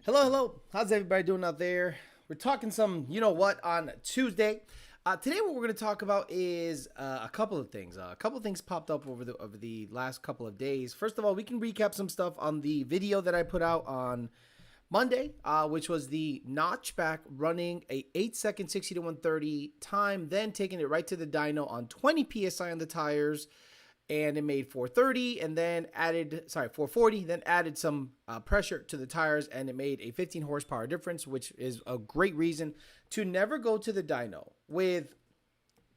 Hello. How's everybody doing out there? We're talking some, you know what, on Tuesday. Today, what we're going to talk about is a couple of things. A couple of things popped up over the last couple of days. First of all, we can recap some stuff on the video that I put out on Monday, which was the notchback running a 8-second 60 to 130 time, then taking it right to the dyno on 20 psi on the tires. And it made 430 and then 440, then added some pressure to the tires, and it made a 15 horsepower difference, which is a great reason to never go to the dyno with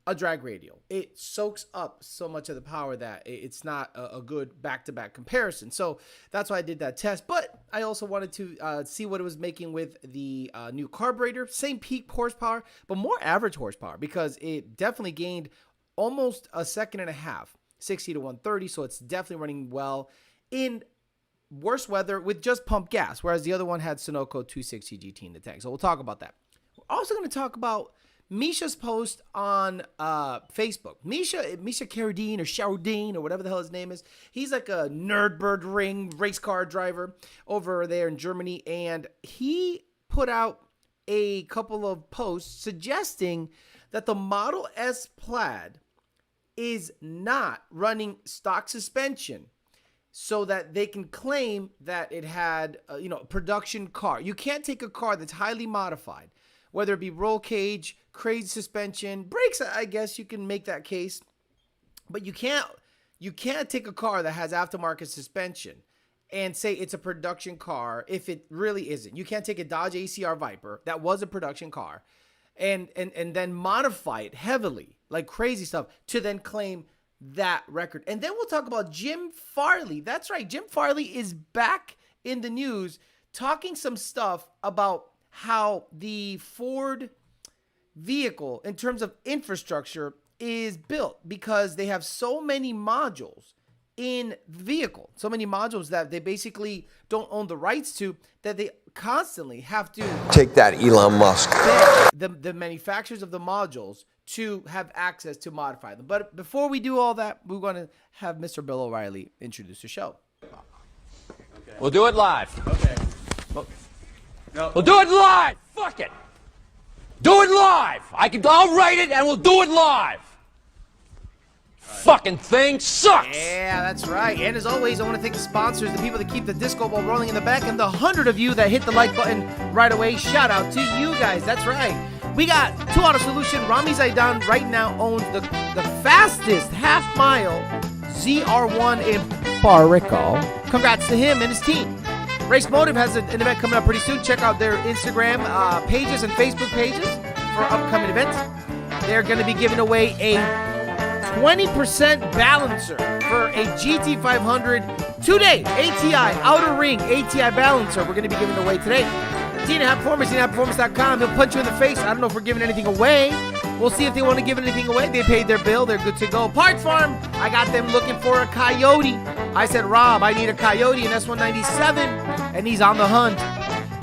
a drag radial. It soaks up so much of the power that it's not a good back-to-back comparison. So that's why I did that test. But I also wanted to see what it was making with the new carburetor. Same peak horsepower, but more average horsepower, because it definitely gained almost a second and a half. 60 to 130, so it's definitely running well in worse weather with just pump gas, whereas the other one had Sunoco 260 GT in the tank. So we'll talk about that. We're also going to talk about Misha's post on Facebook. Misha Carradine or Chaudine or whatever the hell his name is. He's like a Nurburgring race car driver over there in Germany, and he put out a couple of posts suggesting that the Model S Plaid is not running stock suspension so that they can claim that it had, production car. You can't take a car that's highly modified, whether it be roll cage, crazy suspension, brakes. I guess you can make that case, but you can't take a car that has aftermarket suspension and say it's a production car if it really isn't. You can't take a Dodge ACR Viper that was a production car and then modify it heavily, like crazy stuff, to then claim that record. And then we'll talk about Jim Farley. That's right, Jim Farley is back in the news talking some stuff about how the Ford vehicle, in terms of infrastructure, is built because they have so many modules in the vehicle, so many modules that they basically don't own the rights to, that they constantly have to take that, Elon Musk, the manufacturers of the modules to have access to modify them. But before we do all that, we're going to have Mr. Bill O'Reilly introduce the show. Okay. We'll do it live. Okay. No. We'll do it live. Fuck it. Do it live. I'll write it and we'll do it live. Fucking thing sucks. Yeah, that's right. And as always, I want to thank the sponsors, the people that keep the disco ball rolling in the back, and the 100 of you that hit the like button right away. Shout out to you guys. That's right. We got Two Auto Solution. Rami Zaidan right now owns the fastest half-mile ZR1 in Puerto Rico. Congrats to him and his team. Race Motive has an event coming up pretty soon. Check out their Instagram pages and Facebook pages for upcoming events. They're going to be giving away a 20% balancer for a GT500 2-day ATI outer ring ATI balancer. We're going to be giving away today. Tina Performance, TinaPerformance.com. He'll punch you in the face. I don't know if we're giving anything away. We'll see if they want to give anything away. They paid their bill. They're good to go. Parts Farm, I got them looking for a Coyote. I said, Rob, I need a Coyote, an S197, and he's on the hunt.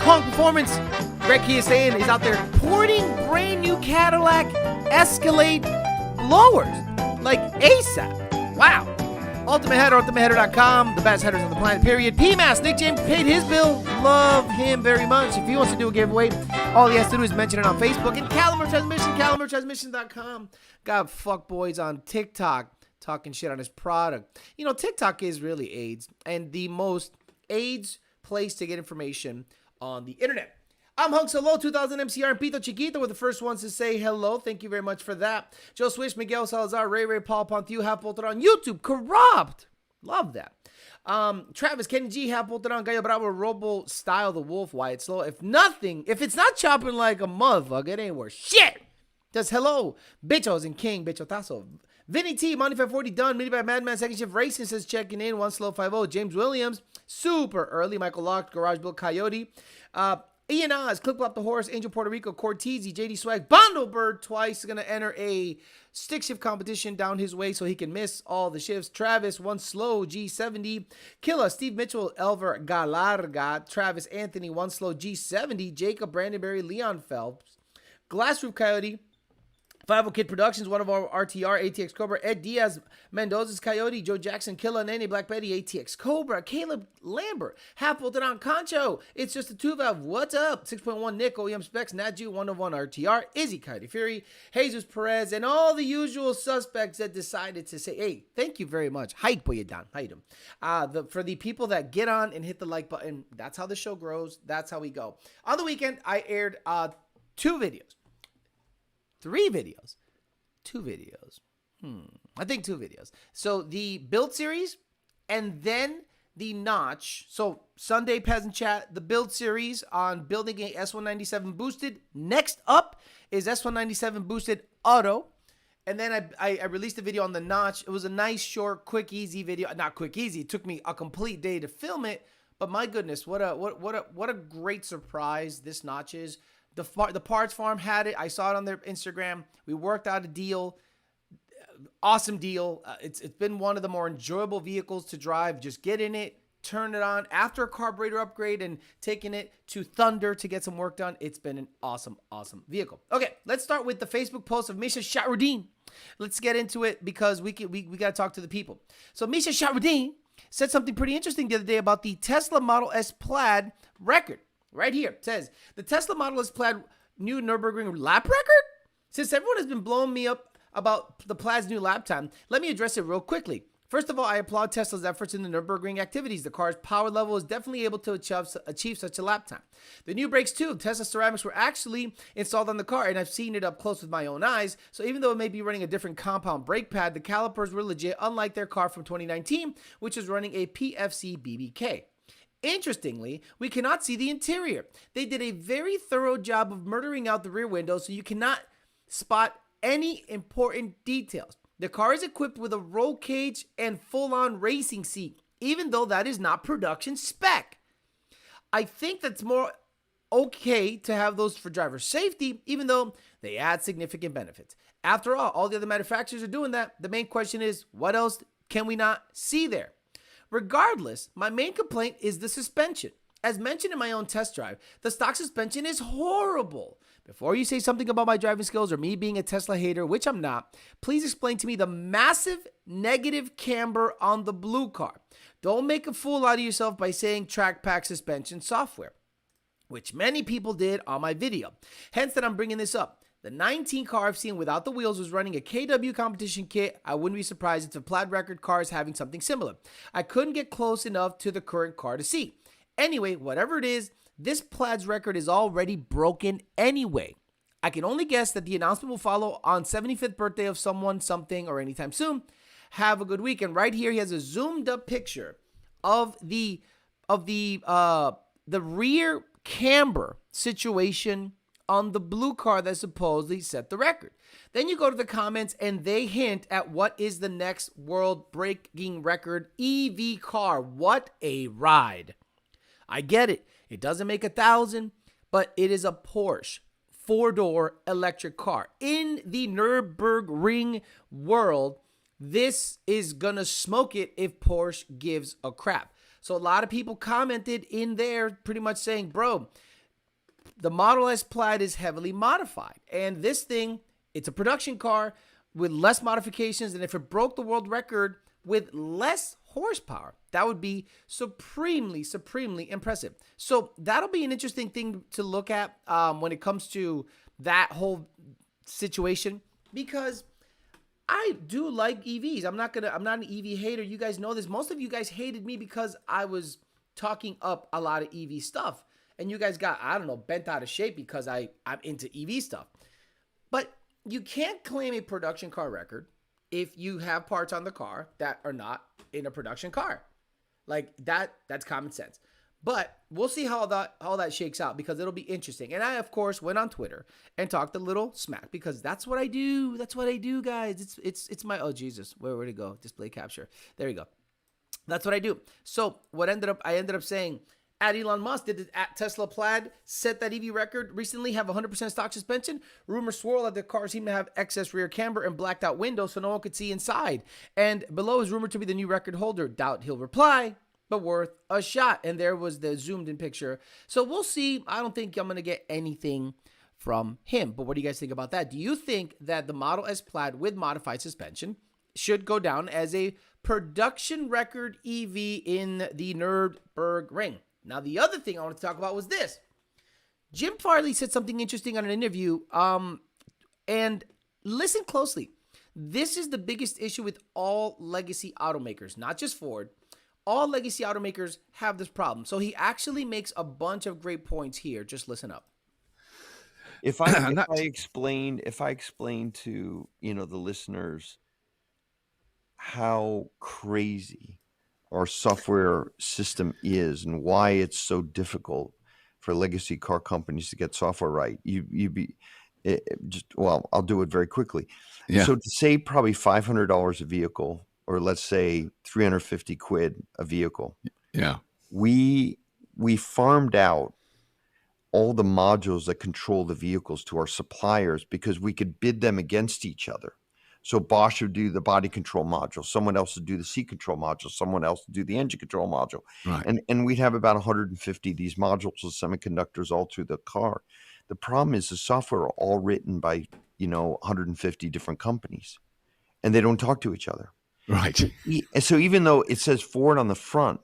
Kong Performance, Greg Key is saying, is out there porting brand new Cadillac Escalade blowers. Like ASAP. Wow. Ultimate Header, ultimateheader.com. The best headers on the planet, period. PMAS, Nick James paid his bill. Love him very much. If he wants to do a giveaway, all he has to do is mention it on Facebook. And Caliber Transmission, calibertransmission.com. Got fuckboys on TikTok talking shit on his product. You know, TikTok is really AIDS, and the most AIDS place to get information on the internet. I'm Hunk Solo, 2000 MCR, and Pito Chiquito were the first ones to say hello. Thank you very much for that. Joe Swish, Miguel Salazar, Ray, Paul Pontiu, half bolted on YouTube. Corrupt. Love that. Travis, Kenny G, half bolted on. Gallo Bravo, Robo Style, the Wolf, Wyatt Slow. If it's not chopping like a motherfucker, it ain't worth shit. Just hello. Bichos and King, Bichotazo. Vinny T, Money 540 done. Mini by Madman, second shift racing says checking in. One slow 50. James Williams, super early. Michael Locked, Garage Bill Coyote. Ian Oz, Clip Clop the Horse, Angel Puerto Rico, Cortese, JD Swag, Bondo Bird twice. Going to enter a stick shift competition down his way so he can miss all the shifts. Travis, one slow, G70. Killa, Steve Mitchell, Elver Galarga. Travis Anthony, one slow, G70. Jacob Brandenberry, Leon Phelps. Glass Roof Coyote, Five Kid Productions, one of our RTR, ATX Cobra, Ed Diaz, Mendoza's Coyote, Joe Jackson, Killa, Nene, Black Betty, ATX Cobra, Caleb Lambert, Half Bolted on Concho, It's Just a 2-Valve, What's Up, 6.1 Nick, OEM Specs, Naju, 101 RTR, Izzy, Coyote Fury, Jesus Perez, and all the usual suspects that decided to say, hey, thank you very much. Hype, boy, you down. Hype them. For the people that get on and hit the like button, that's how the show grows. That's how we go. On the weekend, I aired 2 videos. 3 videos. 2 videos. I think 2 videos. So the build series and then the notch. So Sunday Peasant Chat, the build series on building a S197 boosted. Next up is S197 boosted auto. And then I released a video on the notch. It was a nice, short, quick, easy video. Not quick, easy. It took me a complete day to film it. But my goodness, what a great surprise this notch is. The Parts Farm had it. I saw it on their Instagram. We worked out a deal. Awesome deal. It's been one of the more enjoyable vehicles to drive. Just get in it, turn it on. After a carburetor upgrade and taking it to Thunder to get some work done, it's been an awesome, awesome vehicle. Okay, let's start with the Facebook post of Misha Shahrudin. Let's get into it because we got to talk to the people. So Misha Shahrudin said something pretty interesting the other day about the Tesla Model S Plaid record. Right here, it says, the Tesla Model S Plaid new Nurburgring lap record? Since everyone has been blowing me up about the Plaid's new lap time, let me address it real quickly. First of all, I applaud Tesla's efforts in the Nurburgring activities. The car's power level is definitely able to achieve such a lap time. The new brakes, too, Tesla ceramics were actually installed on the car, and I've seen it up close with my own eyes. So even though it may be running a different compound brake pad, the calipers were legit, unlike their car from 2019, which is running a PFC BBK. Interestingly, we cannot see the interior. They did a very thorough job of murdering out the rear window, so you cannot spot any important details. The car is equipped with a roll cage and full-on racing seat, even though that is not production spec. I think that's more okay to have those for driver safety, even though they add significant benefits. After all the other manufacturers are doing that. The main question is, what else can we not see there? Regardless, my main complaint is the suspension. As mentioned in my own test drive, the stock suspension is horrible. Before you say something about my driving skills or me being a Tesla hater, which I'm not, please explain to me the massive negative camber on the blue car. Don't make a fool out of yourself by saying track pack suspension software, which many people did on my video. Hence that I'm bringing this up. The 19 car I've seen without the wheels was running a KW competition kit. I wouldn't be surprised if the Plaid record car is having something similar. I couldn't get close enough to the current car to see. Anyway, whatever it is, this Plaid's record is already broken anyway. I can only guess that the announcement will follow on 75th birthday of someone, something, or anytime soon. Have a good weekend. Right here, he has a zoomed up picture of the rear camber situation on the blue car that supposedly set the record. Then you go to the comments and they hint at what is the next world-breaking record EV car. What a ride. I get it. It doesn't make 1,000, but it is a Porsche 4-door electric car. In the Nurburgring world, this is going to smoke it if Porsche gives a crap. So a lot of people commented in there pretty much saying, bro, the Model S Plaid is heavily modified. And this thing, it's a production car with less modifications. And if it broke the world record with less horsepower, that would be supremely, supremely impressive. So that'll be an interesting thing to look at when it comes to that whole situation, because I do like EVs. I'm not an EV hater. You guys know this. Most of you guys hated me because I was talking up a lot of EV stuff. And you guys got, I don't know, bent out of shape because I'm into EV stuff. But you can't claim a production car record if you have parts on the car that are not in a production car. Like that's common sense. But we'll see how that shakes out, because it'll be interesting. And I, of course, went on Twitter and talked a little smack, because that's what I do. That's what I do, guys. It's my, oh Jesus, where'd it go? Display capture. There you go. That's what I do. So I ended up saying, at Elon Musk, did the at Tesla Plaid set that EV record recently have 100% stock suspension? Rumors swirl that the car seemed to have excess rear camber and blacked out windows so no one could see inside. And below is rumored to be the new record holder. Doubt he'll reply, but worth a shot. And there was the zoomed in picture. So we'll see. I don't think I'm going to get anything from him. But what do you guys think about that? Do you think that the Model S Plaid with modified suspension should go down as a production record EV in the Nurburgring? Now, the other thing I want to talk about was this. Jim Farley said something interesting on an interview, and listen closely. This is the biggest issue with all legacy automakers, not just Ford. All legacy automakers have this problem. So he actually makes a bunch of great points here. Just listen up. If I explain to the listeners how crazy our software system is and why it's so difficult for legacy car companies to get software right, I'll do it very quickly. Yeah. So to save probably $500 a vehicle, or let's say 350 quid a vehicle. Yeah. We farmed out all the modules that control the vehicles to our suppliers because we could bid them against each other. So Bosch would do the body control module, someone else would do the seat control module, someone else would do the engine control module. Right. And we'd have about 150 of these modules of semiconductors all through the car. The problem is the software are all written by, 150 different companies, and they don't talk to each other. Right. So even though it says Ford on the front,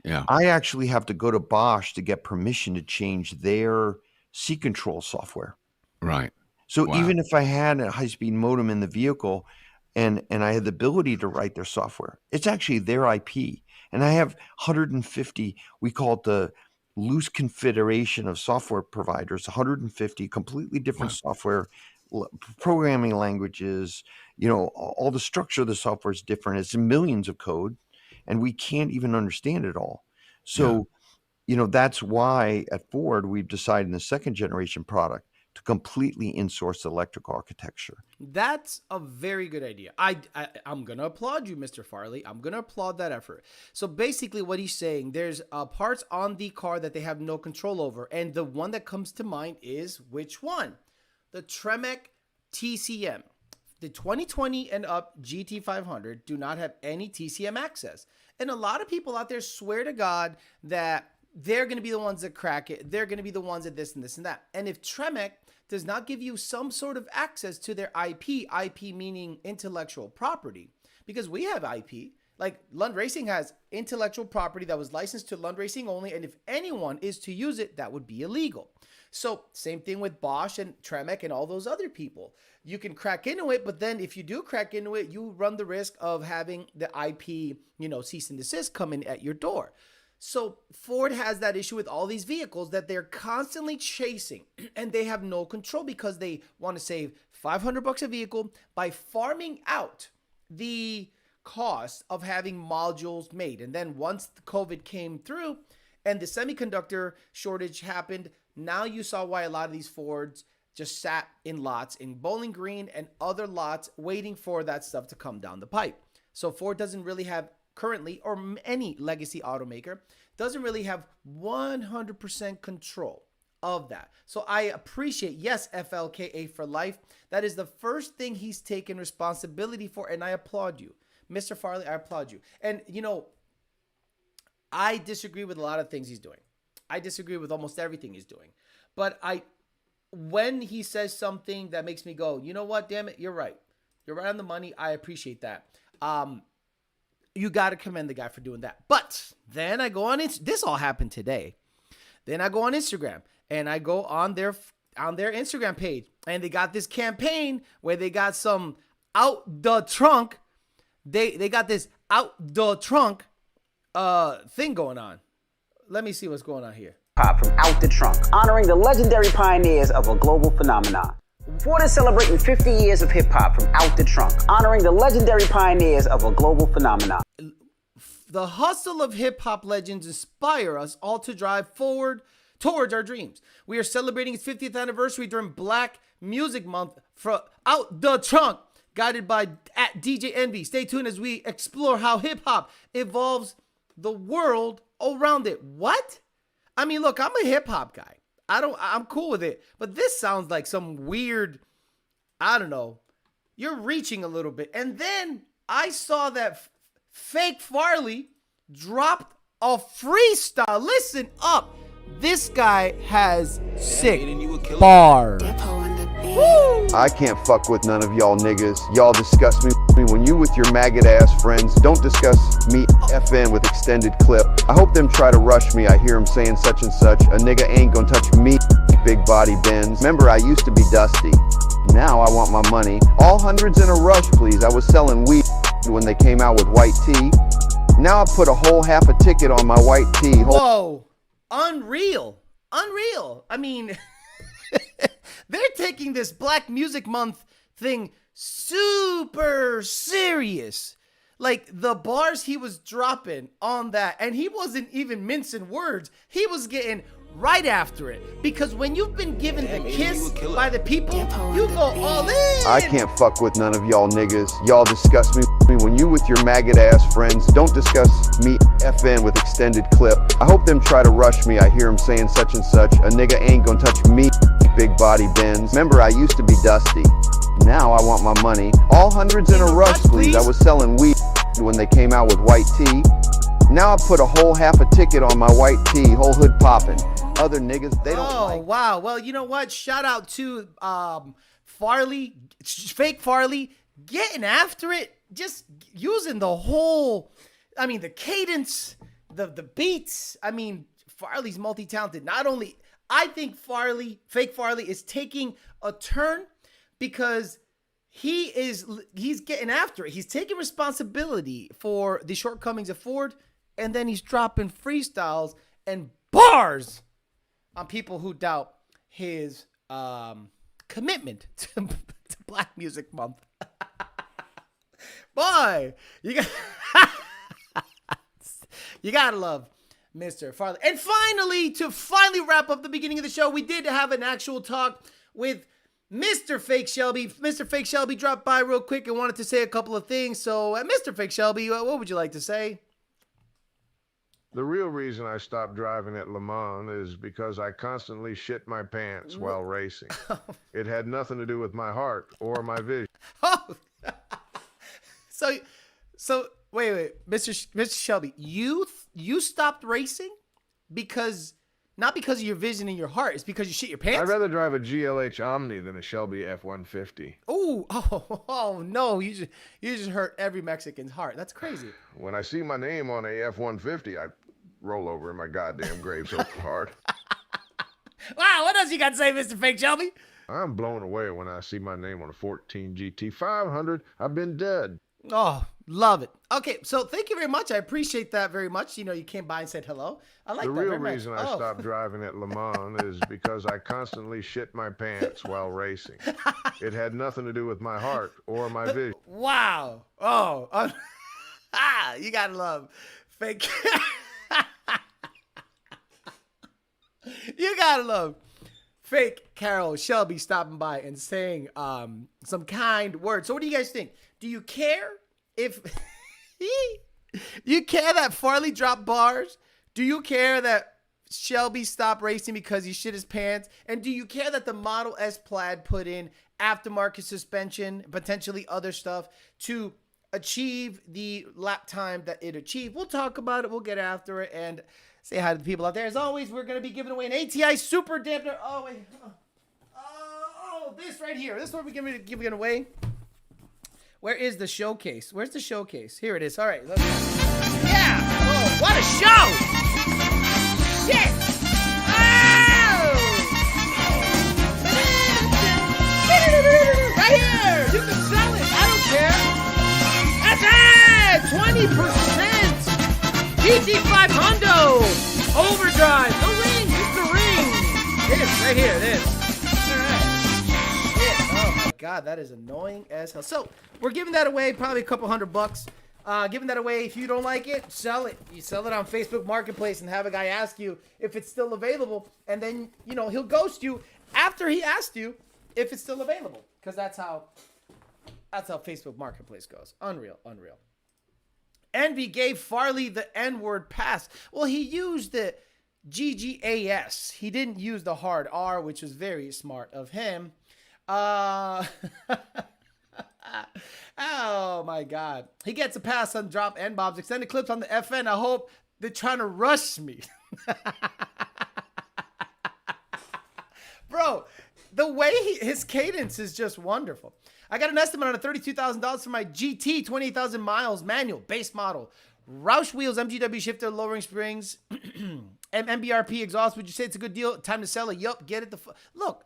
Yeah. I actually have to go to Bosch to get permission to change their seat control software. Right. So Wow. even if I had a high-speed modem in the vehicle and I had the ability to write their software, it's actually their IP. And I have 150, we call it the loose confederation of software providers, 150 completely different software programming languages. All the structure of the software is different. It's millions of code, and we can't even understand it all. So, that's why at Ford, we've decided in the second generation product to completely insource the electrical architecture. That's a very good idea. I'm going to applaud you, Mr. Farley. I'm going to applaud that effort. So basically what he's saying, there's parts on the car that they have no control over. And the one that comes to mind is which one? The Tremec TCM. The 2020 and up GT500 do not have any TCM access. And a lot of people out there swear to God that they're going to be the ones that crack it. They're going to be the ones that this and this and that. And if Tremec does not give you some sort of access to their IP meaning intellectual property, because we have IP, like Lund Racing has intellectual property that was licensed to Lund Racing only. And if anyone is to use it, that would be illegal. So same thing with Bosch and Tremec and all those other people. You can crack into it, but then if you do crack into it, you run the risk of having the IP, cease and desist come in at your door. So Ford has that issue with all these vehicles that they're constantly chasing, and they have no control because they want to save $500 a vehicle by farming out the cost of having modules made. And then once the COVID came through and the semiconductor shortage happened, now you saw why a lot of these Fords just sat in lots in Bowling Green and other lots waiting for that stuff to come down the pipe. So Ford doesn't really have currently, or any legacy automaker, doesn't really have 100% control of that. So I appreciate, yes, FLKA for life. That is the first thing he's taken responsibility for, and I applaud you. Mr. Farley, I applaud you. And, I disagree with a lot of things he's doing. I disagree with almost everything he's doing. But when he says something that makes me go, you know what, damn it, you're right. You're right on the money. I appreciate that. You got to commend the guy for doing that. But then I go on, this all happened today. Then I go on Instagram and I go on their Instagram page, and they got this campaign where they got some out the trunk. They got this out the trunk thing going on. Let me see what's going on here. Pop from Out the Trunk, honoring the legendary pioneers of a global phenomenon. Ford is celebrating 50 years of hip-hop from Out the Trunk, honoring the legendary pioneers of a global phenomenon. The hustle of hip-hop legends inspire us all to drive forward towards our dreams. We are celebrating its 50th anniversary during Black Music Month from Out the Trunk, guided by at DJ Envy. Stay tuned as we explore how hip-hop evolves the world around it. What? I mean, look, I'm a hip-hop guy. I'm cool with it. But this sounds like some weird, I don't know. You're reaching a little bit. And then I saw that fake Farley dropped a freestyle. Listen up. This guy has sick bars. I can't fuck with none of y'all niggas. Y'all disgust me when you with your maggot ass friends. Don't discuss me FN with extended clip. I hope them try to rush me. I hear them saying such and such. A nigga ain't gonna touch me, big body Benz. Remember I used to be dusty. Now I want my money. All hundreds in a rush, please. I was selling weed when they came out with white tea. Now I put a whole half a ticket on my white tea. Whoa. Unreal. I mean, they're taking this Black Music Month thing super serious. Like, the bars he was dropping on that, and he wasn't even mincing words. He was getting right after it. Because when you've been given the kiss by the people, you go all in. I can't fuck with none of y'all niggas. Y'all disgust me when you with your maggot ass friends. Don't discuss me FN with extended clip. I hope them try to rush me. I hear them saying such and such. A nigga ain't gonna touch me, big body Benz. Remember I used to be dusty. Now I want my money. All hundreds in a rush, please. I was selling weed when they came out with white tea. Now I put a whole half a ticket on my white tee. Whole hood popping. Other niggas, they don't like. Oh, wow. Well, you know what? Shout out to Farley, fake Farley, getting after it. Just using the whole, I mean, the cadence, the beats. I mean, Farley's multi-talented. Not only, I think fake Farley is taking a turn because he's getting after it. He's taking responsibility for the shortcomings of Ford, and then he's dropping freestyles and bars on people who doubt his commitment to Black Music Month. Boy, you gotta love Mr. Farley. And finally, to wrap up the beginning of the show, we did have an actual talk with Mr. Fake Shelby. Mr. Fake Shelby dropped by real quick and wanted to say a couple of things. So, Mr. Fake Shelby, what would you like to say? The real reason I stopped driving at Le Mans is because I constantly shit my pants while racing. It had nothing to do with my heart or my vision. Oh, so wait, Mr. Shelby, you stopped racing not because of your vision and your heart, it's because you shit your pants? I'd rather drive a GLH Omni than a Shelby F-150. Oh no, you just hurt every Mexican's heart. That's crazy. When I see my name on a F-150, I roll over in my goddamn grave so hard. Wow, what else you got to say, Mr. Fake Shelby? I'm blown away when I see my name on a 14 GT500. I've been dead. Oh, love it. Okay, so thank you very much. I appreciate that very much. You know, you came by and said hello. I like the that real very much. reason I stopped driving at Le Mans is because I constantly shit my pants while racing. It had nothing to do with my heart or my vision. Wow. You gotta love Fake. You gotta love Fake Carol Shelby stopping by and saying some kind words. So what do you guys think? Do you care if you care that Farley dropped bars? Do you care that Shelby stopped racing because he shit his pants? And do you care that the Model S Plaid put in aftermarket suspension, potentially other stuff to achieve the lap time that it achieved? We'll talk about it. We'll get after it and say hi to the people out there. As always, we're going to be giving away an ATI Super Dampener. Oh, wait. This right here. This is what we're going to be giving away. Where is the showcase? Where's the showcase? Here it is. All right. Yeah. Oh, what a show. Shit. Oh. Right here. You can sell it. I don't care. That's it. 20%. GT500 Overdrive. The ring. It's the ring. This right here. This. God, that is annoying as hell. So we're giving that away, probably a couple $100. Giving that away. If you don't like it, sell it. You sell it on Facebook Marketplace and have a guy ask you if it's still available, and then he'll ghost you after he asked you if it's still available, because that's how Facebook Marketplace goes. Unreal. Envy gave Farley the N-word pass. Well, he used the GGAS. He didn't use the hard R, which was very smart of him. Oh my God. He gets a pass on drop and Bob's extended clips on the FN. I hope they're trying to rush me. Bro, the way his cadence is just wonderful. I got an estimate on a $32,000 for my GT 28,000 miles manual base model. Roush wheels, MGW shifter, lowering springs, MBRP exhaust. Would you say it's a good deal? Time to sell it? Yup, get it. Look,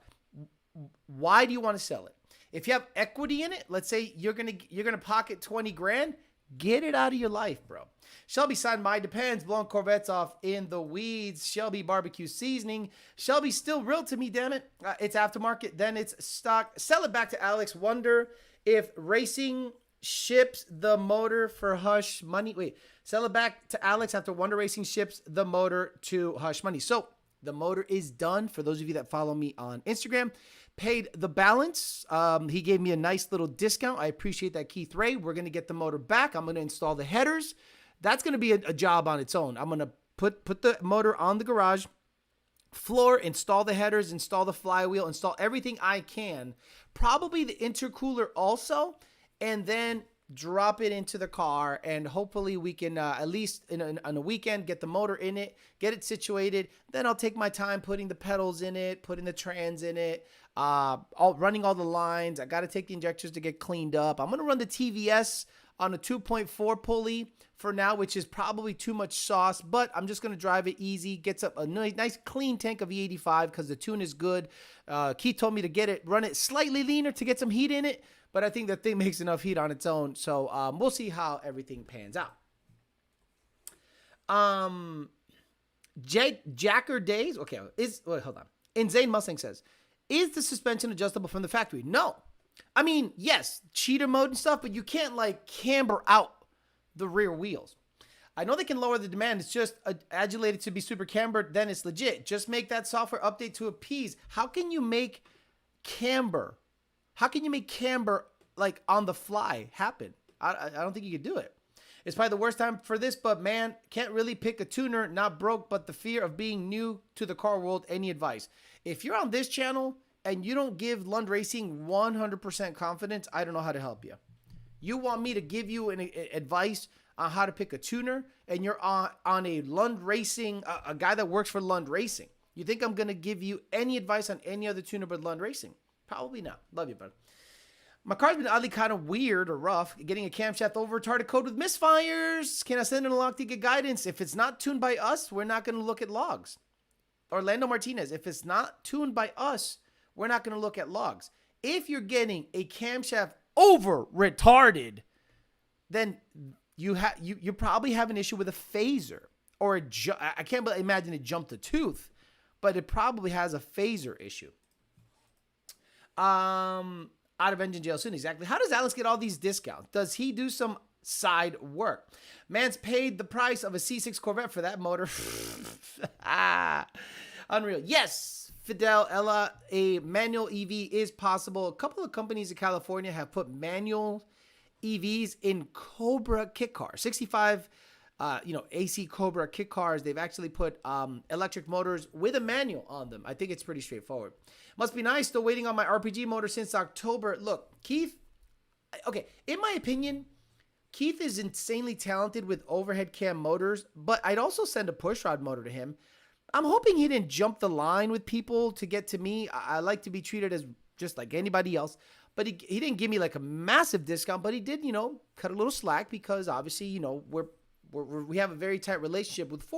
why do you want to sell it? If you have equity in it, let's say you're gonna pocket 20 grand, get it out of your life, bro. Shelby signed my depends, blowing Corvettes off in the weeds. Shelby barbecue seasoning. Shelby's still real to me, damn it. It's aftermarket, then it's stock. Sell it back to Alex. Wonder if racing ships the motor for hush money. Wait, sell it back to Alex after Wonder Racing ships the motor to hush money. So the motor is done. For those of you that follow me on Instagram, paid the balance. He gave me a nice little discount. I appreciate that, Keith Ray. We're going to get the motor back. I'm going to install the headers. That's going to be a job on its own. I'm going to put the motor on the garage floor, install the headers, install the flywheel, install everything I can. Probably the intercooler also, and then drop it into the car, and hopefully we can at least on a weekend get the motor in it, get it situated. Then I'll take my time putting the pedals in it, putting the trans in it, running all the lines. I got to take the injectors to get cleaned up. I'm going to run the TVS on a 2.4 pulley for now, which is probably too much sauce, but I'm just going to drive it easy. Gets up a nice clean tank of E85 because the tune is good. Keith told me to run it slightly leaner to get some heat in it, but I think that thing makes enough heat on its own. So we'll see how everything pans out. Jacker Days. Okay. Hold on. Insane Mustang says, is the suspension adjustable from the factory? No. I mean, yes, cheater mode and stuff, but you can't like camber out the rear wheels. I know they can lower the demand. It's just adulated to be super cambered. Then it's legit. Just make that software update to appease. How can you make camber? How can you make camber like on the fly happen? I don't think you could do it. It's probably the worst time for this, but man, can't really pick a tuner. Not broke, but the fear of being new to the car world. Any advice? If you're on this channel and you don't give Lund Racing 100% confidence, I don't know how to help you. You want me to give you an advice on how to pick a tuner, and you're on a Lund Racing, a guy that works for Lund Racing. You think I'm going to give you any advice on any other tuner but Lund Racing? Probably not. Love you, bud. My car's been oddly kind of weird or rough. Getting a camshaft over retarded code with misfires. Can I send in a log to get guidance? If it's not tuned by us, we're not going to look at logs. Orlando Martinez, if it's not tuned by us, we're not going to look at logs. If you're getting a camshaft over retarded, then you probably have an issue with a phaser or I can't imagine it jumped a tooth, but it probably has a phaser issue. Out of engine jail soon. Exactly. How does Alex get all these discounts? Does he do some side work? Man's paid the price of a C6 Corvette for that motor. Unreal. Yes, Fidel, Ella, a manual EV is possible. A couple of companies in California have put manual EVs in Cobra kit cars. 65, AC Cobra kit cars. They've actually put electric motors with a manual on them. I think it's pretty straightforward. Must be nice. Still waiting on my RPG motor since October. Look, Keith, okay, in my opinion, Keith is insanely talented with overhead cam motors, but I'd also send a pushrod motor to him. I'm hoping he didn't jump the line with people to get to me. I like to be treated as just like anybody else, but he didn't give me like a massive discount, but he did, cut a little slack because obviously, we have a very tight relationship with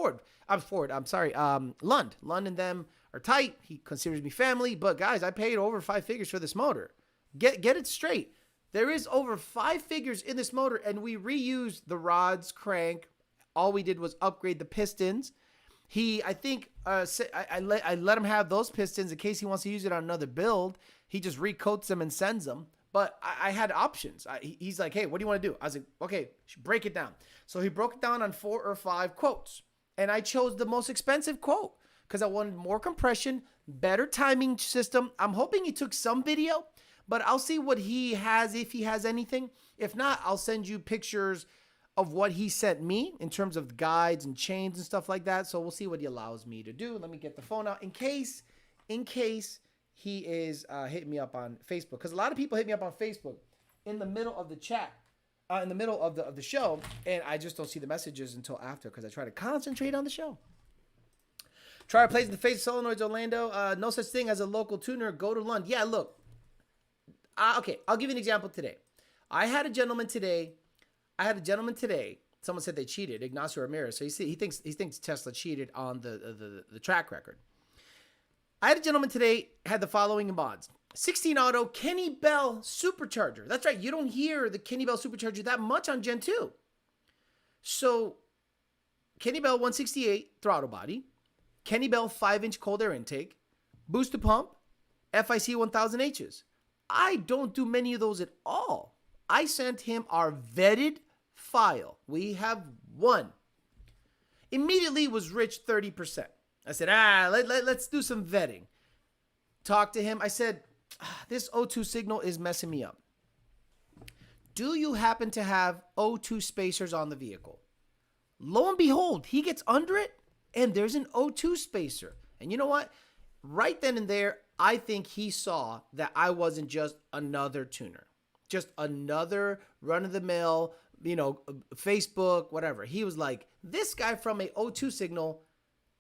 Lund. Lund and them are tight. He considers me family, but guys, I paid over 5 figures for this motor. Get it straight. There is over 5 figures in this motor, and we reused the rods, crank. All we did was upgrade the pistons. I let him have those pistons in case he wants to use it on another build. He just recoats them and sends them. But I had options. He's like, hey, what do you want to do? I was like, okay, break it down. So he broke it down on 4 or 5 quotes. And I chose the most expensive quote because I wanted more compression, better timing system. I'm hoping he took some video, but I'll see what he has, if he has anything. If not, I'll send you pictures of what he sent me in terms of guides and chains and stuff like that. So we'll see what he allows me to do. Let me get the phone out in case he is hitting me up on Facebook, because a lot of people hit me up on Facebook in the middle of the chat, in the middle of the show, and I just don't see the messages until after because I try to concentrate on the show. Try our place in the face of solenoids, Orlando. No such thing as a local tuner. Go to Lund. Yeah, look. Okay, I'll give you an example today. I had a gentleman today. Someone said they cheated. Ignacio Ramirez. So he thinks Tesla cheated on the track record. I had a gentleman today, had the following in mods. 16 auto Kenny Bell supercharger. That's right. You don't hear the Kenny Bell supercharger that much on Gen 2. So Kenny Bell 168 throttle body, Kenny Bell 5-inch cold air intake, booster pump, FIC 1000Hs. I don't do many of those at all. I sent him our vetted file. We have one. Immediately was rich 30%. I said, let's do some vetting. Talked to him. I said, this O2 signal is messing me up. Do you happen to have O2 spacers on the vehicle? Lo and behold, he gets under it and there's an O2 spacer. And you know what? Right then and there, I think he saw that I wasn't just another tuner, just another run-of-the-mill, Facebook, whatever. He was like, this guy from a O2 signal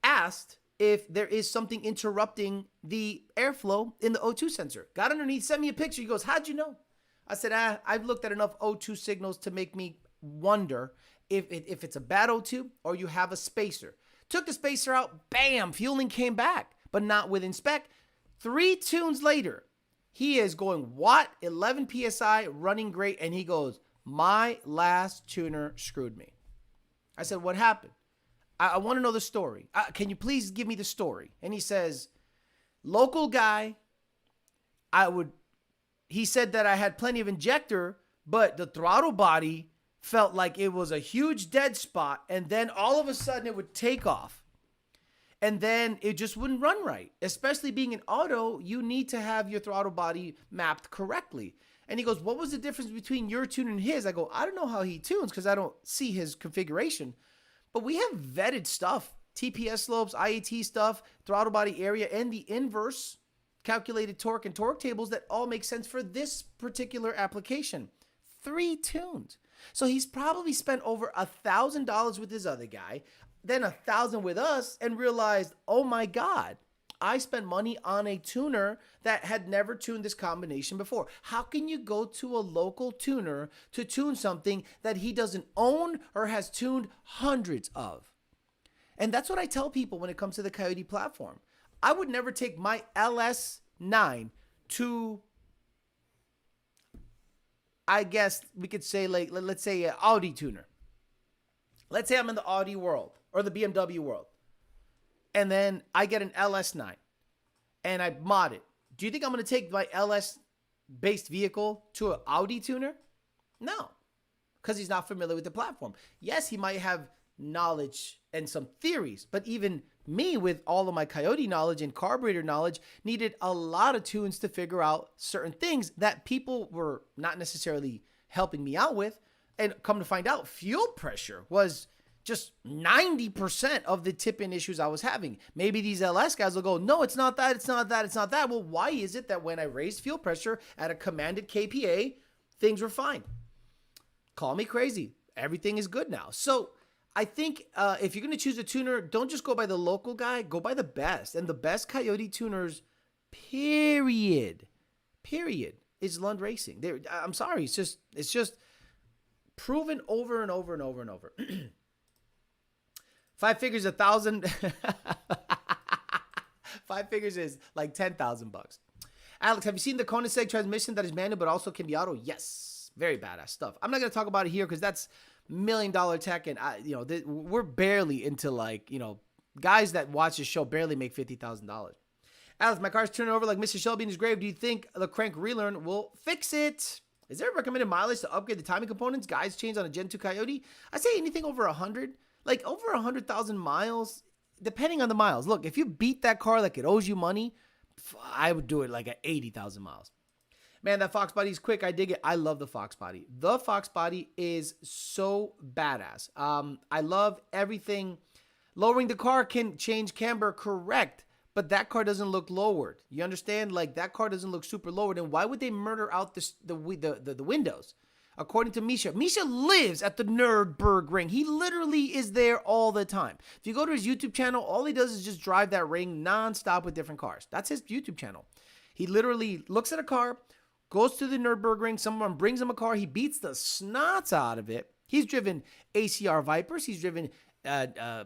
asked if there is something interrupting the airflow in the O2 sensor. Got underneath, sent me a picture. He goes, how'd you know? I said, I've looked at enough O2 signals to make me wonder if it's a bad O2 or you have a spacer. Took the spacer out, bam, fueling came back, but not within spec. 3 tunes later, he is going watt, 11 PSI, running great, and he goes, my last tuner screwed me. I said, what happened? I want to know the story. Can you please give me the story? And he says, local guy, he said that I had plenty of injector, but the throttle body felt like it was a huge dead spot, and then all of a sudden it would take off. And then it just wouldn't run right. Especially being an auto, you need to have your throttle body mapped correctly. And he goes, what was the difference between your tune and his? I go, I don't know how he tunes because I don't see his configuration. But we have vetted stuff, TPS slopes, IAT stuff, throttle body area, and the inverse calculated torque and torque tables that all make sense for this particular application. 3 tunes. So he's probably spent over $1,000 with his other guy, then $1,000 with us, and realized, oh my God, I spent money on a tuner that had never tuned this combination before. How can you go to a local tuner to tune something that he doesn't own or has tuned hundreds of? And that's what I tell people when it comes to the Coyote platform. I would never take my LS9 to, I guess we could say, like, let's say an Audi tuner. Let's say I'm in the Audi world or the BMW world. And then I get an LS9 and I mod it. Do you think I'm going to take my LS-based vehicle to an Audi tuner? No, because he's not familiar with the platform. Yes, he might have knowledge and some theories, but even me with all of my Coyote knowledge and carburetor knowledge needed a lot of tunes to figure out certain things that people were not necessarily helping me out with. And come to find out, fuel pressure was just 90% of the tip-in issues I was having. Maybe these LS guys will go, no, it's not that, it's not that, it's not that. Well, why is it that when I raised fuel pressure at a commanded KPA, things were fine? Call me crazy. Everything is good now. So I think if you're going to choose a tuner, don't just go by the local guy, go by the best. And the best Coyote tuners, period, is Lund Racing. I'm sorry, it's just proven over and over and over and over. 5 figures, 1,000. 5 figures is like $10,000. Alex, have you seen the Koenigsegg transmission that is manual but also can be auto? Yes, very badass stuff. I'm not gonna talk about it here because that's $1 million tech, and we're barely into, like, guys that watch this show barely make $50,000. Alex, my car's turning over like Mr. Shelby in his grave. Do you think the crank relearn will fix it? Is there a recommended mileage to upgrade the timing components? Guys change on a Gen 2 Coyote? I say anything over 100. Like over 100,000 miles, depending on the miles. Look, if you beat that car like it owes you money, I would do it like at 80,000 miles. Man, that Foxbody is quick. I dig it. I love the Foxbody. The Foxbody is so badass. I love everything. Lowering the car can change camber, correct. But that car doesn't look lowered. You understand? Like, that car doesn't look super lowered. And why would they murder out the windows? According to Misha, Misha lives at the Nurburgring. He literally is there all the time. If you go to his YouTube channel, all he does is just drive that ring nonstop with different cars. That's his YouTube channel. He literally looks at a car, goes to the Nurburgring, someone brings him a car, he beats the snots out of it. He's driven ACR Vipers, he's driven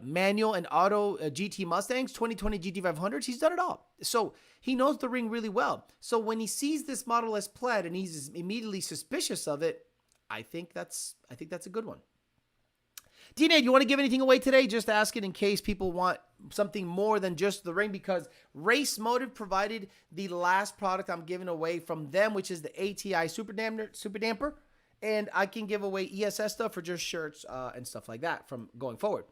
manual and auto GT Mustangs, 2020 GT500s. He's done it all. So he knows the ring really well. So when he sees this Model S Plaid and he's immediately suspicious of it, I think that's a good one. DNA, do you want to give anything away today? Just ask it in case people want something more than just the ring, because Race Motive provided the last product I'm giving away from them, which is the ATI Super Damper. And I can give away ESS stuff for just shirts and stuff like that from going forward.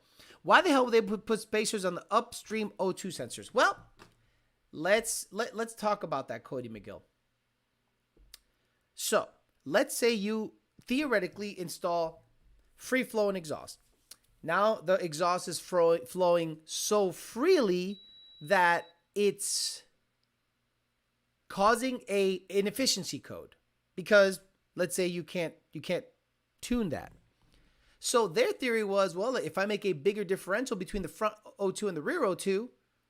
Why the hell would they put spacers on the upstream O2 sensors? Well, let's talk about that, Cody McGill. So let's say you theoretically install free flow and exhaust. Now the exhaust is flowing so freely that it's causing an inefficiency code, because let's say you can't tune that. So their theory was, well, if I make a bigger differential between the front O2 and the rear O2,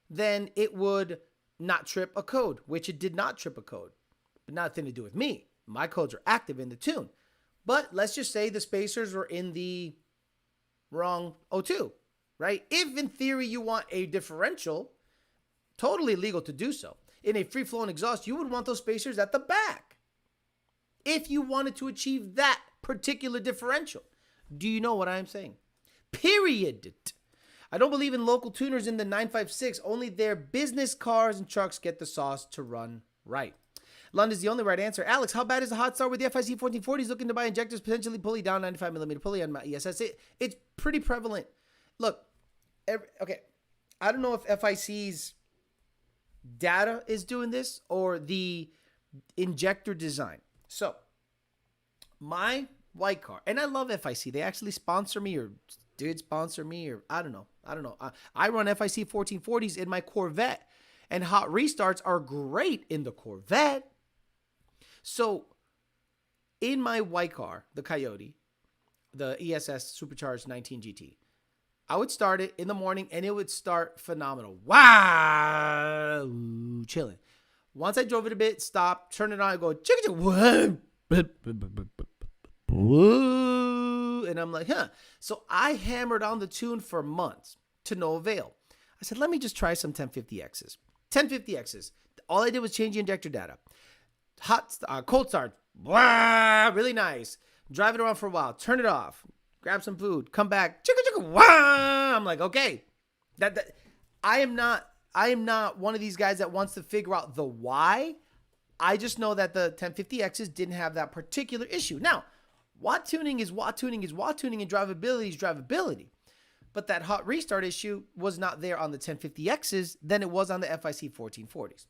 then it would not trip a code, which it did not trip a code. But nothing to do with me. My codes are active in the tune. But let's just say the spacers were in the wrong O2, right? If in theory you want a differential, totally legal to do so. In a free-flowing exhaust, you would want those spacers at the back if you wanted to achieve that particular differential. Do you know what I'm saying? Period. I don't believe in local tuners in the 956. Only their business cars and trucks get the sauce to run right. London's the only right answer. Alex, how bad is the hot start with the FIC 1440s looking to buy injectors, potentially pulley down 95mm pulley on my ESS? It's pretty prevalent. Look, okay, I don't know if FIC's data is doing this or the injector design. So, my white car, and I love FIC. They actually sponsor me or did sponsor me, or I don't know. I run FIC 1440s in my Corvette, and hot restarts are great in the Corvette. So, in my white car, the Coyote, the ESS Supercharged 19 GT, I would start it in the morning, and it would start phenomenal. Wow, chilling. Once I drove it a bit, stop, turn it on, I go, chicka, woo, and I'm like, huh. So I hammered on the tune for months to no avail. I said, let me just try some 1050Xs. 1050Xs. All I did was change the injector data. Cold start, wow, really nice. Drive it around for a while, turn it off, grab some food, come back, chicka, wow. I'm like, okay, I am not one of these guys that wants to figure out the why. I just know that the 1050Xs didn't have that particular issue. Now, watt tuning is watt tuning is watt tuning, and drivability is drivability. But that hot restart issue was not there on the 1050Xs than it was on the FIC 1440s.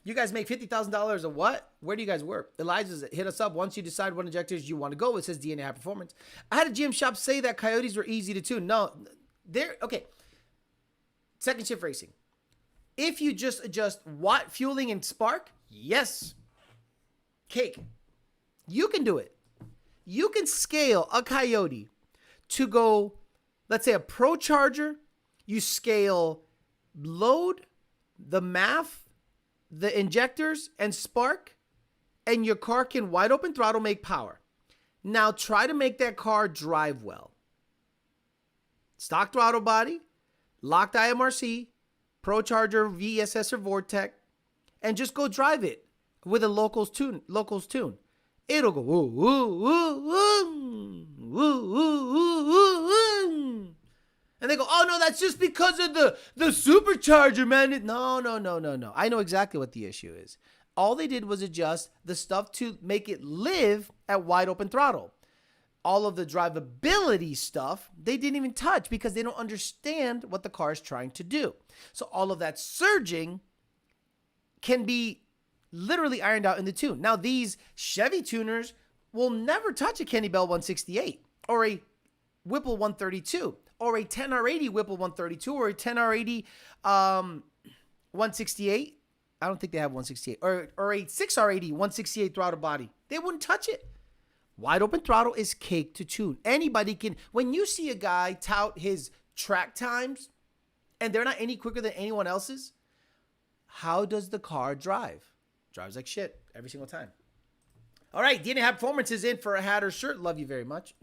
You guys make $50,000 or what? Where do you guys work? Elijah's hit us up once you decide what injectors you want to go with. It says DNA High Performance. I had a GM shop say that Coyotes were easy to tune. No, they're okay. Second shift racing. If you just adjust watt fueling and spark, yes, cake. You can do it. You can scale a Coyote to go, let's say a Pro Charger. You scale load, the MAF, the injectors, and spark, and your car can wide open throttle make power. Now try to make that car drive well. Stock throttle body, locked IMRC, Pro Charger, VSS, or Vortec, and just go drive it with a locals tune. It'll go woo, woo, woo, woo, woo, woo, woo, woo, woo. And they go, oh no, that's just because of the supercharger, man. No. I know exactly what the issue is. All they did was adjust the stuff to make it live at wide open throttle. All of the drivability stuff, they didn't even touch because they don't understand what the car is trying to do. So all of that surging can be literally ironed out in the tune. Now, these Chevy tuners will never touch a Kenny Bell 168 or a Whipple 132 or a 10R80 Whipple 132 or a 10R80 168 I don't think they have 168 or a 6R80 168 throttle body. They wouldn't touch it. Wide open throttle is cake to tune. Anybody can. When you see a guy tout his track times and they're not any quicker than anyone else's, how does the car drive? Drives like shit every single time. All right, DNA High Performance is in for a hat or shirt. Love you very much.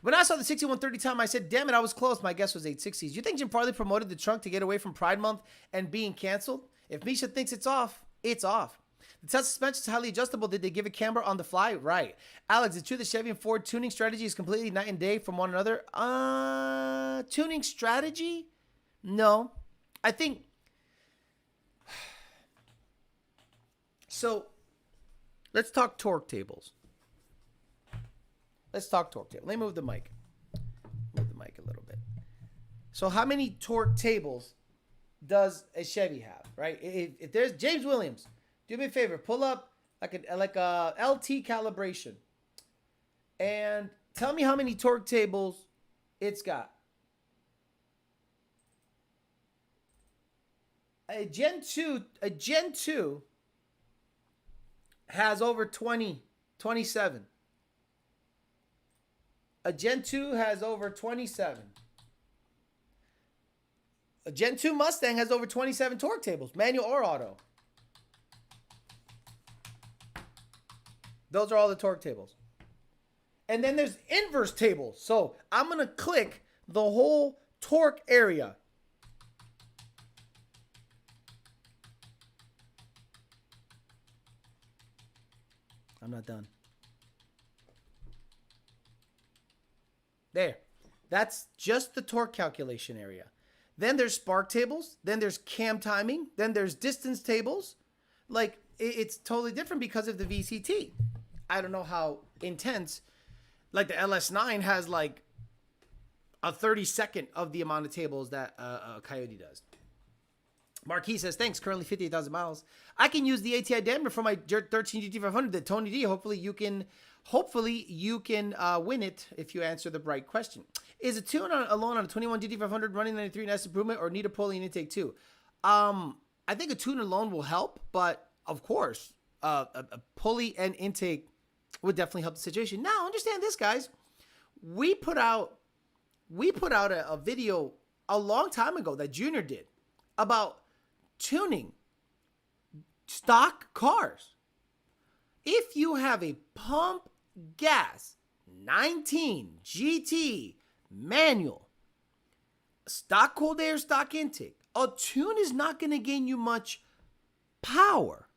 When I saw the 6130 time, I said, damn it, I was close. My guess was 860s. You think Jim Farley promoted the trunk to get away from Pride Month and being canceled? If Misha thinks it's off, it's off. The Tesla suspension is highly adjustable. Did they give a camber on the fly? Right. Alex, it's true the Chevy and Ford tuning strategy is completely night and day from one another. Tuning strategy? No. I think... So... let's talk torque tables. Let's talk torque table. Let me move the mic. Move the mic a little bit. So how many torque tables does a Chevy have, right? If there's James Williams, do me a favor, pull up like a LT calibration and tell me how many torque tables it's got. A Gen 2 has over 27. A Gen 2 has over 27. A Gen 2 Mustang has over 27 torque tables, manual or auto. Those are all the torque tables. And then there's inverse tables. So I'm going to click the whole torque area. I'm not done. There. That's just the torque calculation area. Then there's spark tables. Then there's cam timing. Then there's distance tables. Like, it's totally different because of the VCT. I don't know how intense. Like, the LS9 has, like, a 32nd of the amount of tables that a Coyote does. Marquis says, thanks. Currently 58,000 miles. I can use the ATI damper for my 13 GT500 that Tony D. Hopefully you can win it if you answer the right question. Is a tune alone on a 21 GT500 running 93 an S improvement or need a pulley and intake too? I think a tune alone will help, but of course, a pulley and intake would definitely help the situation. Now, understand this, guys. We put out a video a long time ago that Junior did about tuning stock cars. If you have a pump gas 19 GT manual, stock cold air, stock intake, a tune is not going to gain you much power.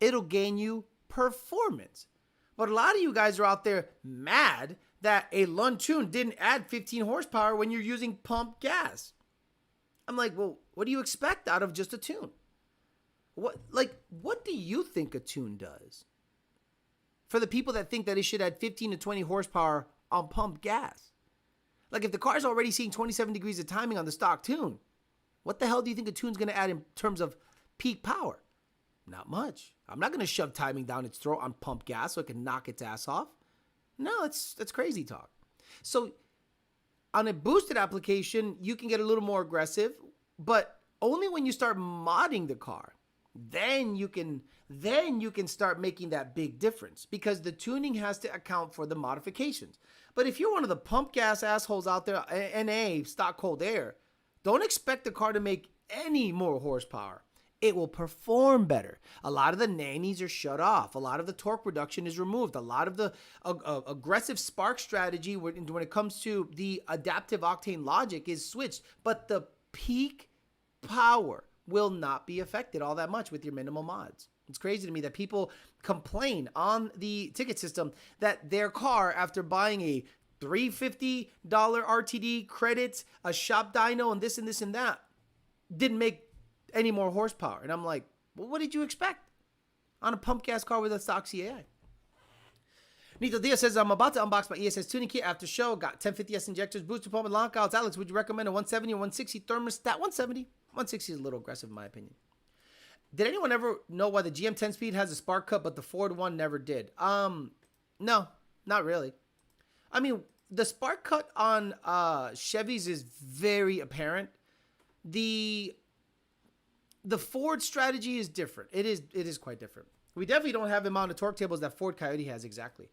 It'll gain you performance. But a lot of you guys are out there mad that a Lund tune didn't add 15 horsepower when you're using pump gas. I'm like, well, what do you expect out of just a tune? What do you think a tune does? For the people that think that it should add 15 to 20 horsepower on pump gas. Like, if the car's already seeing 27 degrees of timing on the stock tune, what the hell do you think a tune's going to add in terms of peak power? Not much. I'm not going to shove timing down its throat on pump gas so it can knock its ass off. No, that's crazy talk. So on a boosted application, you can get a little more aggressive, but only when you start modding the car. Then you can start making that big difference because the tuning has to account for the modifications. But if you're one of the pump gas assholes out there, NA, stock cold air, don't expect the car to make any more horsepower. It will perform better. A lot of the nannies are shut off. A lot of the torque reduction is removed. A lot of the aggressive spark strategy when it comes to the adaptive octane logic is switched. But the peak power will not be affected all that much with your minimal mods. It's crazy to me that people complain on the ticket system that their car, after buying a $350 RTD credits, a shop dyno, and this and this and that, didn't make any more horsepower. And I'm like, well, what did you expect on a pump gas car with a stock CAI? Nito Diaz says, I'm about to unbox my ESS tuning kit after show. Got 1050S injectors, booster pump, and lockouts. Alex, would you recommend a 170 or 160 thermostat? 170. 160 is a little aggressive in my opinion. Did anyone ever know why the GM 10-speed has a spark cut, but the Ford one never did? No, not really. I mean, the spark cut on Chevys is very apparent. The the Ford strategy is different. It is quite different. We definitely don't have the amount of torque tables that Ford Coyote has exactly.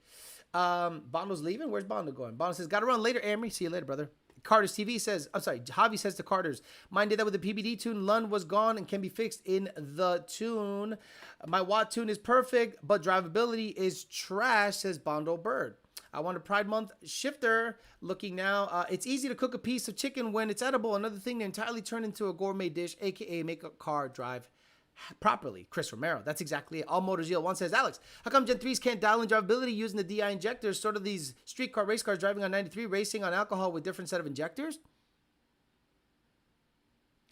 Bondo's leaving. Where's Bondo going? Bondo says, "Got to run later, Amory. See you later, brother." Carter's TV says, I'm sorry, Javi says to Carter's, "Mine did that with the PBD tune. Lund was gone and can be fixed in the tune. My Watt tune is perfect, but drivability is trash," says Bondo Bird. "I want a Pride Month shifter. Looking now. It's easy to cook a piece of chicken when it's edible. Another thing to entirely turn into a gourmet dish, aka make a car drive properly." Chris Romero. That's exactly it. All Motors Yield 1 says, "Alex, how come Gen 3s can't dial in drivability using the DI injectors? Sort of these street car race cars driving on 93, racing on alcohol with different set of injectors?"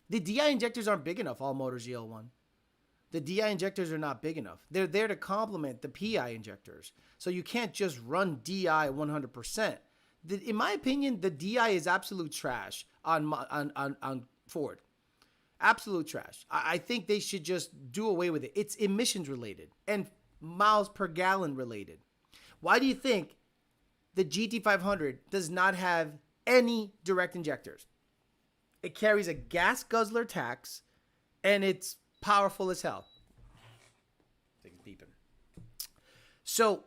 The DI injectors aren't big enough, All Motors Yield 1. The DI injectors are not big enough. They're there to complement the PI injectors. So you can't just run DI 100%. In my opinion, the DI is absolute trash on Ford. Absolute trash. I think they should just do away with it. It's emissions related and miles per gallon related. Why do you think the GT500 does not have any direct injectors? It carries a gas guzzler tax and it's powerful as hell. Thing's beeping. So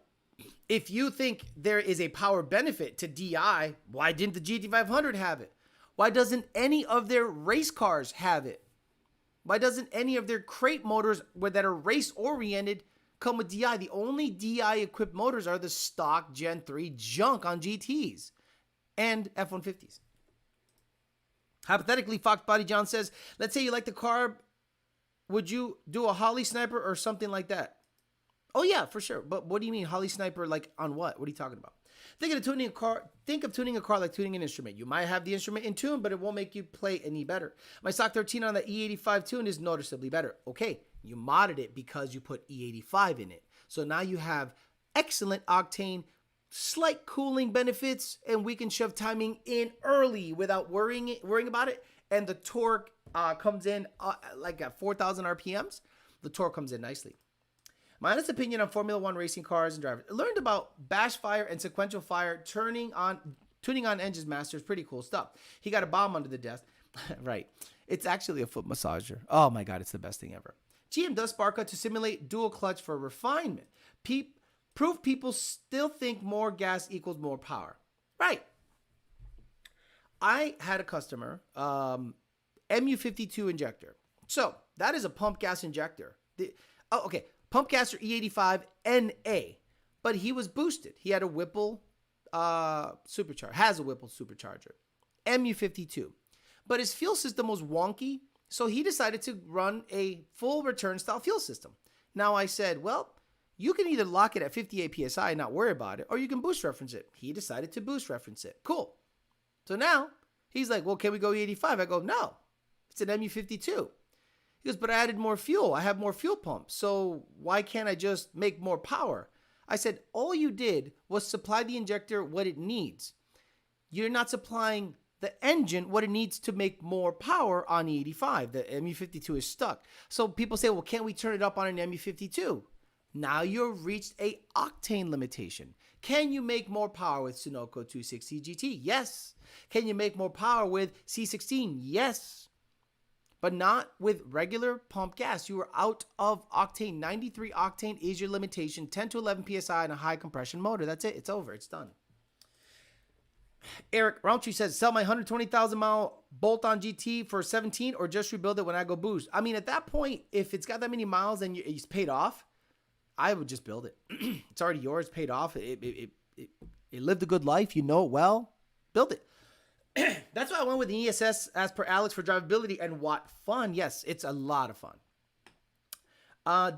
if you think there is a power benefit to DI, why didn't the GT500 have it? Why doesn't any of their race cars have it? Why doesn't any of their crate motors that are race oriented come with DI? The only DI equipped motors are the stock Gen 3 junk on GTs and F-150s. Hypothetically, Foxbody John says, "Let's say you like the Carb. Would you do a Holly Sniper or something like that?" Oh yeah, for sure. But what do you mean Holly Sniper? Like on what? What are you talking about? Think of tuning a car like tuning an instrument. You might have the instrument in tune, but it won't make you play any better. My stock 13 on the E85 tune is noticeably better. Okay, you modded it because you put E85 in it. So now you have excellent octane, slight cooling benefits, and we can shove timing in early without worrying about it. And the torque comes in like at 4,000 RPMs. The torque comes in nicely. My honest opinion on Formula One racing cars and drivers. I learned about bash fire and sequential fire, tuning on engines master is pretty cool stuff. He got a bomb under the desk. Right. It's actually a foot massager. Oh my God, it's the best thing ever. GM does Sparka to simulate dual clutch for refinement. Proof people still think more gas equals more power. Right. I had a customer, MU52 injector. So that is a pump gas injector. Okay. Pump gas or E85 NA, but he was boosted. He had a Whipple supercharger, has a Whipple supercharger, MU52. But his fuel system was wonky, so he decided to run a full return style fuel system. Now I said, well, you can either lock it at 58 PSI and not worry about it, or you can boost reference it. He decided to boost reference it. Cool. So now he's like, well, can we go E85? I go, no, it's an MU52. He goes, but I added more fuel. I have more fuel pumps. So why can't I just make more power? I said, all you did was supply the injector what it needs. You're not supplying the engine what it needs to make more power on E85. The MU52 is stuck. So people say, well, can't we turn it up on an MU52? Now you've reached a octane limitation. Can you make more power with Sunoco 260 GT? Yes. Can you make more power with C16? Yes. But not with regular pump gas. You are out of octane. 93 octane is your limitation. 10 to 11 PSI and a high compression motor. That's it. It's over. It's done. Eric Roundtree says, sell my 120,000 mile bolt-on GT for 17 or just rebuild it when I go boost. I mean, at that point, if it's got that many miles and it's paid off, I would just build it. It's already yours, paid off. It lived a good life. You know it well. Build it. That's why I went with the ESS as per Alex for drivability and watt fun. Yes, it's a lot of fun.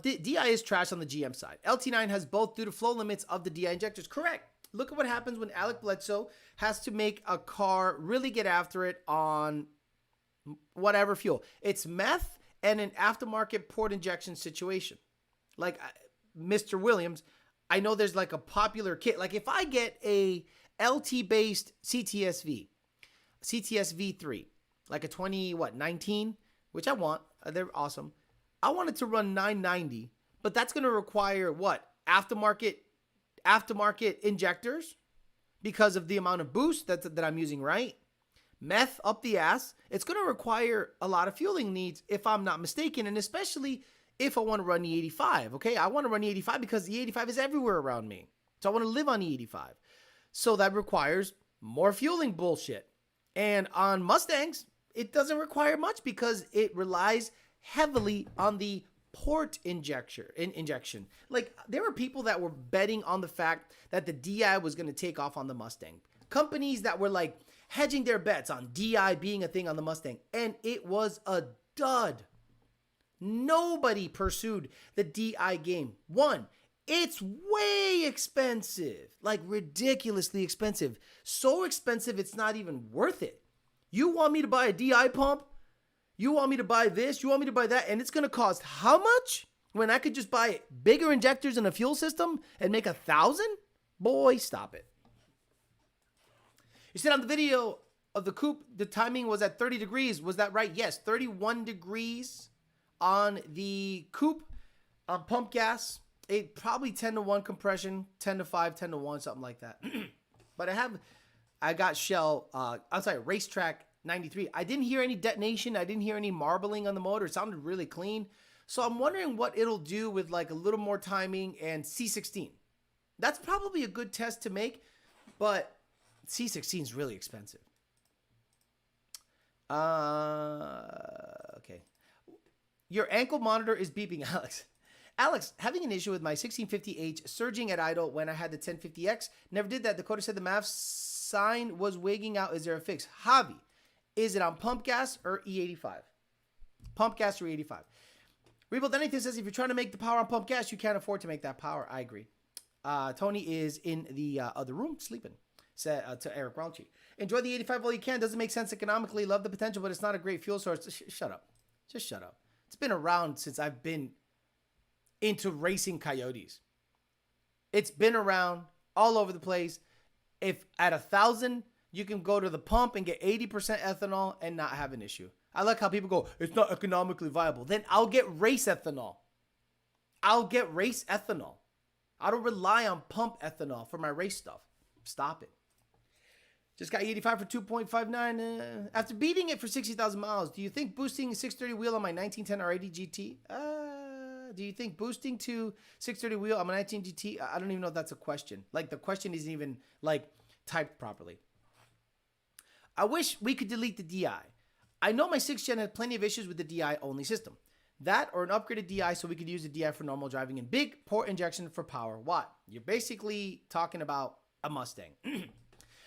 DI is trash on the GM side. LT9 has both due to flow limits of the DI injectors. Correct. Look at what happens when Alec Bledsoe has to make a car really get after it on whatever fuel. It's meth and an aftermarket port injection situation. Like Mr. Williams, I know there's like a popular kit. Like if I get a LT-based CTS-V3, like a 19, which I want. They're awesome. I want it to run 990, but that's going to require what? Aftermarket injectors because of the amount of boost that I'm using, right? meth up the ass. It's going to require a lot of fueling needs if I'm not mistaken, and especially if I want to run the 85, okay? I want to run the 85 because the 85 is everywhere around me. So I want to live on the 85. So that requires more fueling bullshit. And on Mustangs, it doesn't require much because it relies heavily on the port injection. Like, there were people that were betting on the fact that the DI was going to take off on the Mustang. Companies that were like hedging their bets on DI being a thing on the Mustang. And it was a dud. Nobody pursued the DI game. One, it's way expensive, like ridiculously expensive. So expensive, it's not even worth it. You want me to buy a DI pump? You want me to buy this? You want me to buy that? And it's going to cost how much when I could just buy bigger injectors and a fuel system and make 1,000? Boy, stop it. You said on the video of the coupe, the timing was at 30 degrees. Was that right? Yes, 31 degrees on the coupe on pump gas. It probably 10-to-1 compression, 10-to-5, 10-to-1, something like that. But I got Racetrack 93. I didn't hear any detonation. I didn't hear any marbling on the motor. It sounded really clean. So I'm wondering what it'll do with like a little more timing and C16. That's probably a good test to make, but C16 is really expensive. Okay. Your ankle monitor is beeping, Alex. Alex, having an issue with my 1650H surging at idle when I had the 1050X. Never did that. Dakota said the MAF sign was wigging out. Is there a fix? Javi, is it on pump gas or E85? Pump gas or E85? Rebuild Anything says if you're trying to make the power on pump gas, you can't afford to make that power. I agree. Tony is in the other room sleeping. Said to Eric Brownchi. Enjoy the 85 while you can. Doesn't make sense economically. Love the potential, but it's not a great fuel source. Shut up. Just shut up. It's been around since I've been into racing coyotes. It's been around all over the place. If at 1,000 you can go to the pump and get 80% ethanol and not have an issue. I like how people go, it's not economically viable. Then I'll get race ethanol. I don't rely on pump ethanol for my race stuff. Stop it. Just got 85 for 2.59. After beating it for 60,000 miles, do you think boosting a 630 wheel on my 1910 R80 GT? Do you think boosting to 630 wheel on my 19 GT? I don't even know if that's a question. Like, the question isn't even, like, typed properly. I wish we could delete the DI. I know my 6th gen had plenty of issues with the DI only system. That or an upgraded DI so we could use the DI for normal driving and big port injection for power. What? You're basically talking about a Mustang.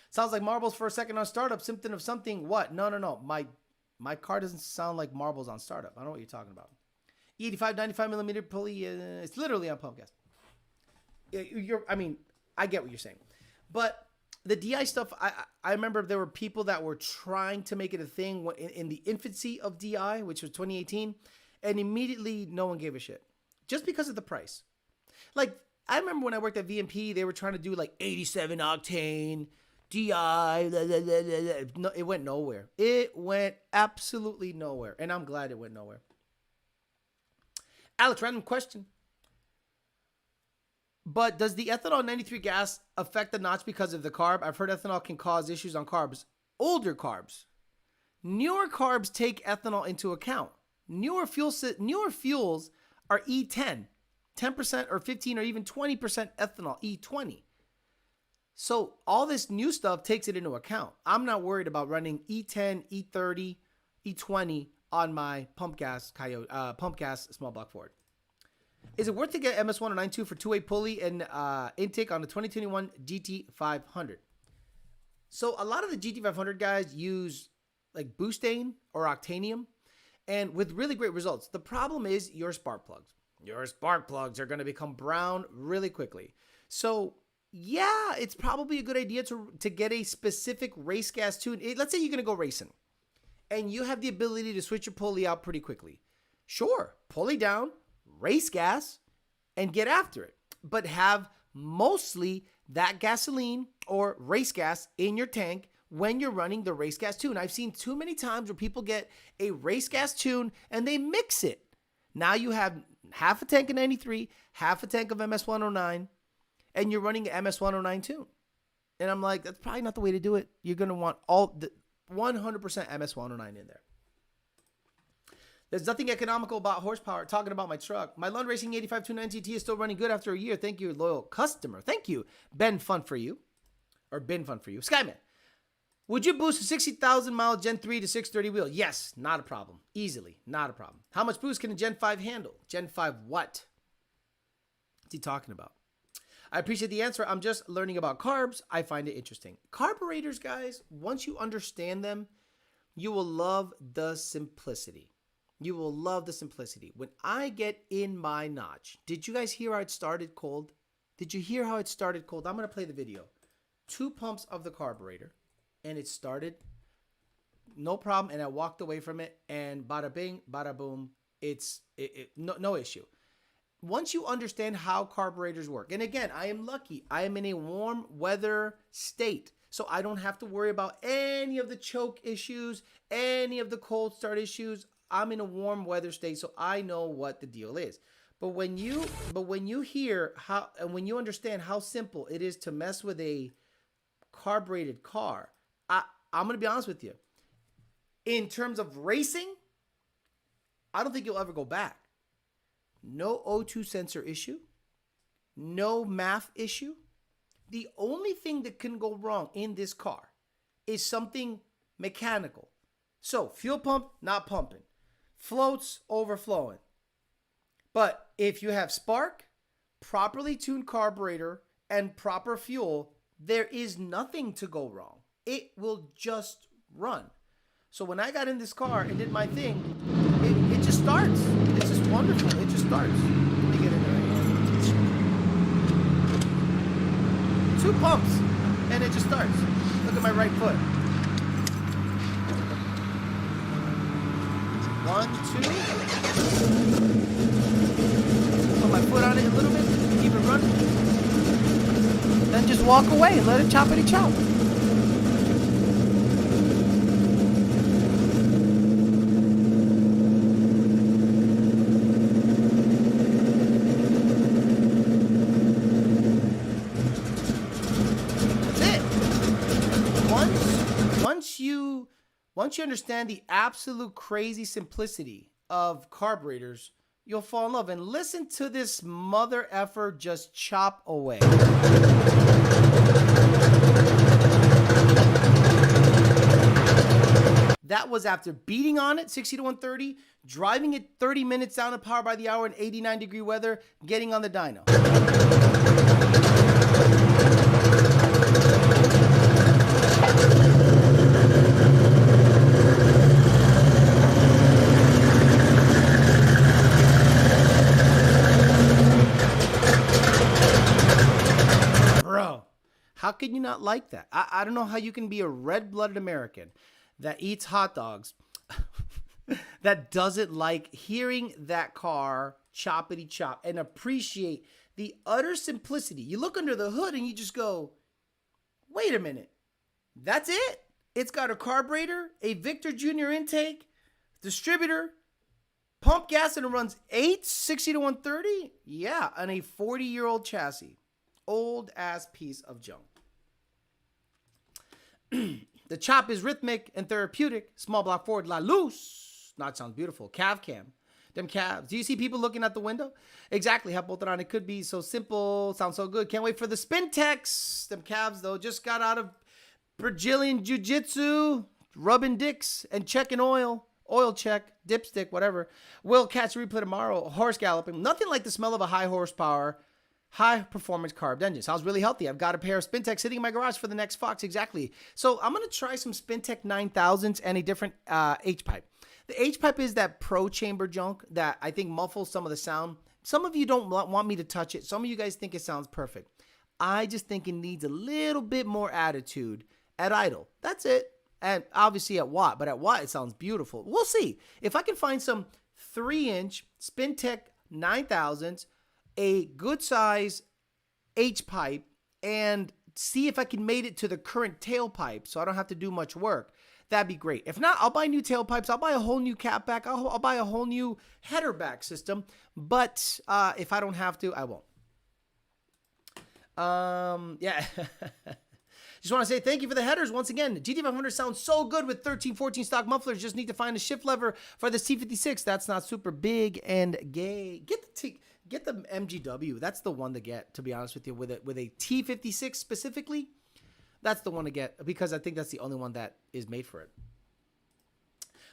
Sounds like marbles for a second on startup. Symptom of something. What? No. My car doesn't sound like marbles on startup. I don't know what you're talking about. E85 95 millimeter pulley. It's literally on pump gas. I get what you're saying. But the DI stuff, I remember there were people that were trying to make it a thing in the infancy of DI, which was 2018. And immediately no one gave a shit. Just because of the price. Like, I remember when I worked at VMP, they were trying to do like 87 octane, DI, blah, blah, blah, blah. No, it went nowhere. It went absolutely nowhere. And I'm glad it went nowhere. Alex, random question. But does the ethanol 93 gas affect the notch because of the carb? I've heard ethanol can cause issues on carbs. Older carbs. Newer carbs take ethanol into account. Newer fuels are E10. 10% or 15 or even 20% ethanol, E20. So all this new stuff takes it into account. I'm not worried about running E10, E30, E20 on my pump gas small block Ford. Is it worth to get MS1092 for 2-way pulley and intake on the 2021 GT500? So a lot of the GT500 guys use like butane or octanium, and with really great results. The problem is your spark plugs. Your spark plugs are going to become brown really quickly. So yeah, it's probably a good idea to get a specific race gas tune. Let's say you're going to go racing and you have the ability to switch your pulley out pretty quickly. Sure, pulley down, race gas, and get after it. But have mostly that gasoline or race gas in your tank when you're running the race gas tune. I've seen too many times where people get a race gas tune and they mix it. Now you have half a tank of 93, half a tank of MS109, and you're running an MS109 tune. And I'm like, that's probably not the way to do it. You're going to want 100% MS109 in there. There's nothing economical about horsepower. Talking about my truck. My Lund Racing 85 290 GT is still running good after a year. Thank you, loyal customer. Thank you. Ben Fun for you. Or Ben Fun for you. Skyman. Would you boost a 60,000 mile Gen 3 to 630 wheel? Yes, not a problem. Easily, not a problem. How much boost can a Gen 5 handle? Gen 5 what? What's he talking about? I appreciate the answer. I'm just learning about carbs. I find it interesting. Carburetors, guys, once you understand them, you will love the simplicity. You will love the simplicity. When I get in my notch, did you guys hear how it started cold? Did you hear how it started cold? I'm going to play the video. 2 pumps of the carburetor, and it started no problem, and I walked away from it, and bada bing, bada boom, no issue. Once you understand how carburetors work, and again, I am lucky. I am in a warm weather state, so I don't have to worry about any of the choke issues, any of the cold start issues. I'm in a warm weather state, so I know what the deal is. But when you hear how, and when you understand how simple it is to mess with a carbureted car, I'm going to be honest with you. In terms of racing, I don't think you'll ever go back. No O2 sensor issue. No MAF issue. The only thing that can go wrong in this car is something mechanical. So, fuel pump, not pumping. Floats, overflowing. But if you have spark, properly tuned carburetor, and proper fuel, there is nothing to go wrong. It will just run. So when I got in this car and did my thing, it just starts. It's just wonderful. It just starts. Let me get in there. 2 pumps, and it just starts. Look at my right foot. 1, 2. Put my foot on it a little bit, keep it running. Then just walk away and let it choppity chop. Once you understand the absolute crazy simplicity of carburetors, you'll fall in love. And listen to this mother effer just chop away. That was after beating on it 60 to 130, driving it 30 minutes down to power by the hour in 89-degree weather, getting on the dyno. How can you not like that? I don't know how you can be a red-blooded American that eats hot dogs that doesn't like hearing that car choppity chop and appreciate the utter simplicity. You look under the hood and you just go, wait a minute. That's it? It's got a carburetor, a Victor Jr. intake, distributor, pump gas, and it runs 60 to 130? Yeah, on a 40-year-old chassis. Old ass piece of junk. The chop is rhythmic and therapeutic. Small block Ford La Luz. Not sounds beautiful. Cav cam. Them calves. Do you see people looking out the window? Exactly. Have both on. It could be so simple. Sounds so good. Can't wait for the spin techs. Them calves though just got out of Brazilian jiu-jitsu, rubbing dicks and checking oil. Oil check, dipstick, whatever. We'll catch a replay tomorrow. Horse galloping. Nothing like the smell of a high horsepower, high performance carb engine. Sounds really healthy. I've got a pair of Spintech sitting in my garage for the next Fox. Exactly. So I'm going to try some Spintech 9000s and a different H-pipe. The H-pipe is that pro chamber junk that I think muffles some of the sound. Some of you don't want me to touch it. Some of you guys think it sounds perfect. I just think it needs a little bit more attitude at idle. That's it. And obviously at watt, but at watt it sounds beautiful. We'll see. If I can find some 3-inch Spintech 9000s, a good size H-pipe, and see if I can mate it to the current tailpipe so I don't have to do much work. That'd be great. If not, I'll buy new tailpipes. I'll buy a whole new catback. I'll buy a whole new header back system. But if I don't have to, I won't. Yeah. Just want to say thank you for the headers once again. GT500 sounds so good with 13, 14 stock mufflers. Just need to find a shift lever for the C56. That's not super big and gay. Get the MGW. That's the one to get, to be honest with you. With a T56 specifically, that's the one to get because I think that's the only one that is made for it.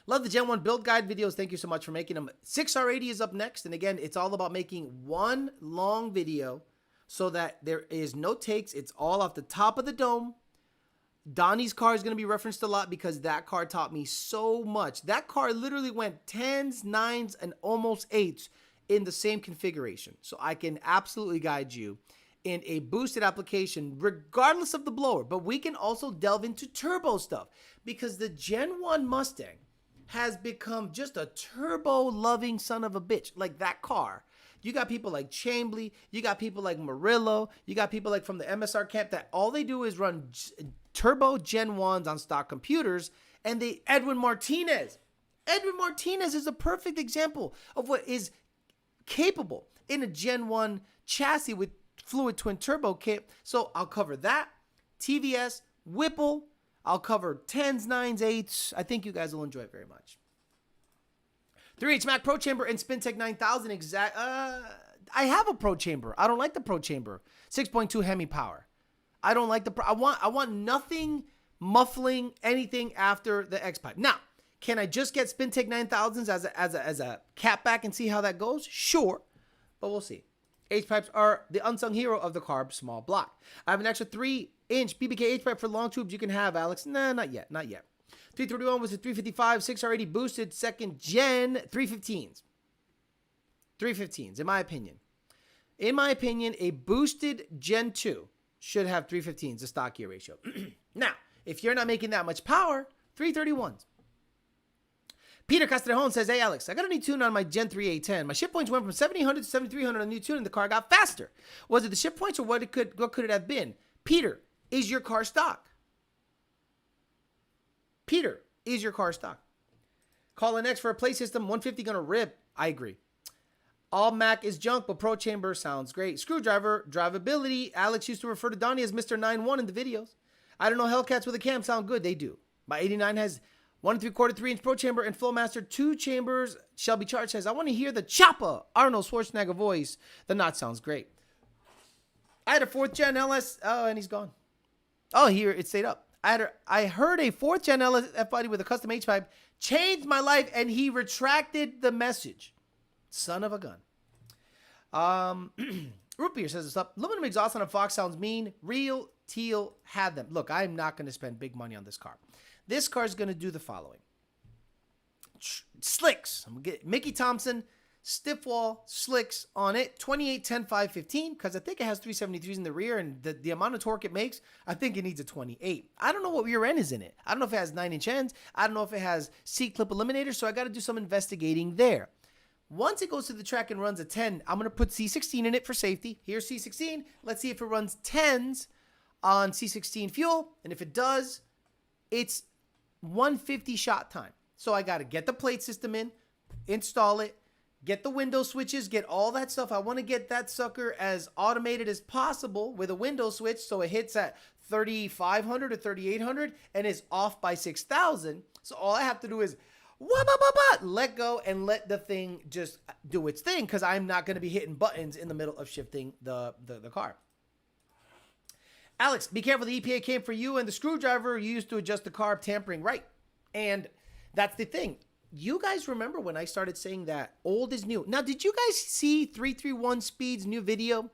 Love the Gen 1 build guide videos. Thank you so much for making them. 6R80 is up next. And again, it's all about making one long video so that there is no takes. It's all off the top of the dome. Donnie's car is going to be referenced a lot because that car taught me so much. That car literally went 10s, 9s, and almost 8s in the same configuration. So I can absolutely guide you in a boosted application regardless of the blower. But we can also delve into turbo stuff because the Gen 1 Mustang has become just a turbo-loving son of a bitch. Like that car. You got people like Chambly. You got people like Murillo. You got people like from the MSR camp that all they do is run turbo Gen 1s on stock computers. And Edwin Martinez. Edwin Martinez is a perfect example of what is capable in a Gen 1 chassis with fluid twin turbo kit. So I'll cover that. TVS, Whipple. I'll cover 10s, 9s, 8s. I think you guys will enjoy it very much. 3H Mac Pro Chamber and SpinTech 9000 exact. I have a Pro Chamber. I don't like the Pro Chamber. 6.2 Hemi power. I don't like the Pro. I want nothing muffling anything after the X pipe. Now, can I just get SpinTech 9000s as a cap back and see how that goes? Sure, but we'll see. H-pipes are the unsung hero of the Carb small block. I have an extra 3-inch BBK H-pipe for long tubes you can have, Alex. Nah, not yet. 331 was a 355, 6R80 boosted, second gen, 315s. 315s, in my opinion. In my opinion, a boosted Gen 2 should have 315s, a stock gear ratio. Now, if you're not making that much power, 331s. Peter Castrejón says, hey, Alex, I got a new tune on my Gen 3 A10. My shift points went from 1700 to 7300 on the new tune, and the car got faster. Was it the shift points or what could it have been? Peter, is your car stock? Peter, is your car stock? Call in X for a play system, 150 gonna rip. I agree. All Mac is junk, but Pro Chamber sounds great. Screwdriver, drivability. Alex used to refer to Donnie as Mr. 9-1 in the videos. I don't know, Hellcats with a cam sound good. They do. My 89 has 1 3/4 3-inch Pro Chamber and Flowmaster 2 chambers. Shelby Chart says, I want to hear the Choppa Arnold Schwarzenegger voice. The knot sounds great. I had a 4th gen LS. Oh, and he's gone. Oh, here it stayed up. I heard a 4th gen LS F-body with a custom H-pipe changed my life, and he retracted the message. Son of a gun. Root Beer says this up. Aluminum exhaust on a Fox sounds mean. Real Teal had them. Look, I'm not going to spend big money on this car. This car is going to do the following. Slicks. I'm going to get Mickey Thompson stiff wall slicks on it. 28, 10, 5, 15. Because I think it has 373s in the rear. And the amount of torque it makes, I think it needs a 28. I don't know what rear end is in it. I don't know if it has 9-inch ends. I don't know if it has seat clip eliminator. So I got to do some investigating there. Once it goes to the track and runs a 10, I'm going to put C16 in it for safety. Here's C16. Let's see if it runs 10s on C16 fuel. And if it does, it's 150 shot time. So I got to get the plate system in, install it, get the window switches, get all that stuff. I want to get that sucker as automated as possible with a window switch so it hits at 3,500 or 3,800 and is off by 6,000. So all I have to do is let go and let the thing just do its thing because I'm not going to be hitting buttons in the middle of shifting the car. Alex, be careful. The EPA came for you and the screwdriver you used to adjust the carb tampering right. And that's the thing. You guys remember when I started saying that old is new. Now, did you guys see 331 Speed's new video?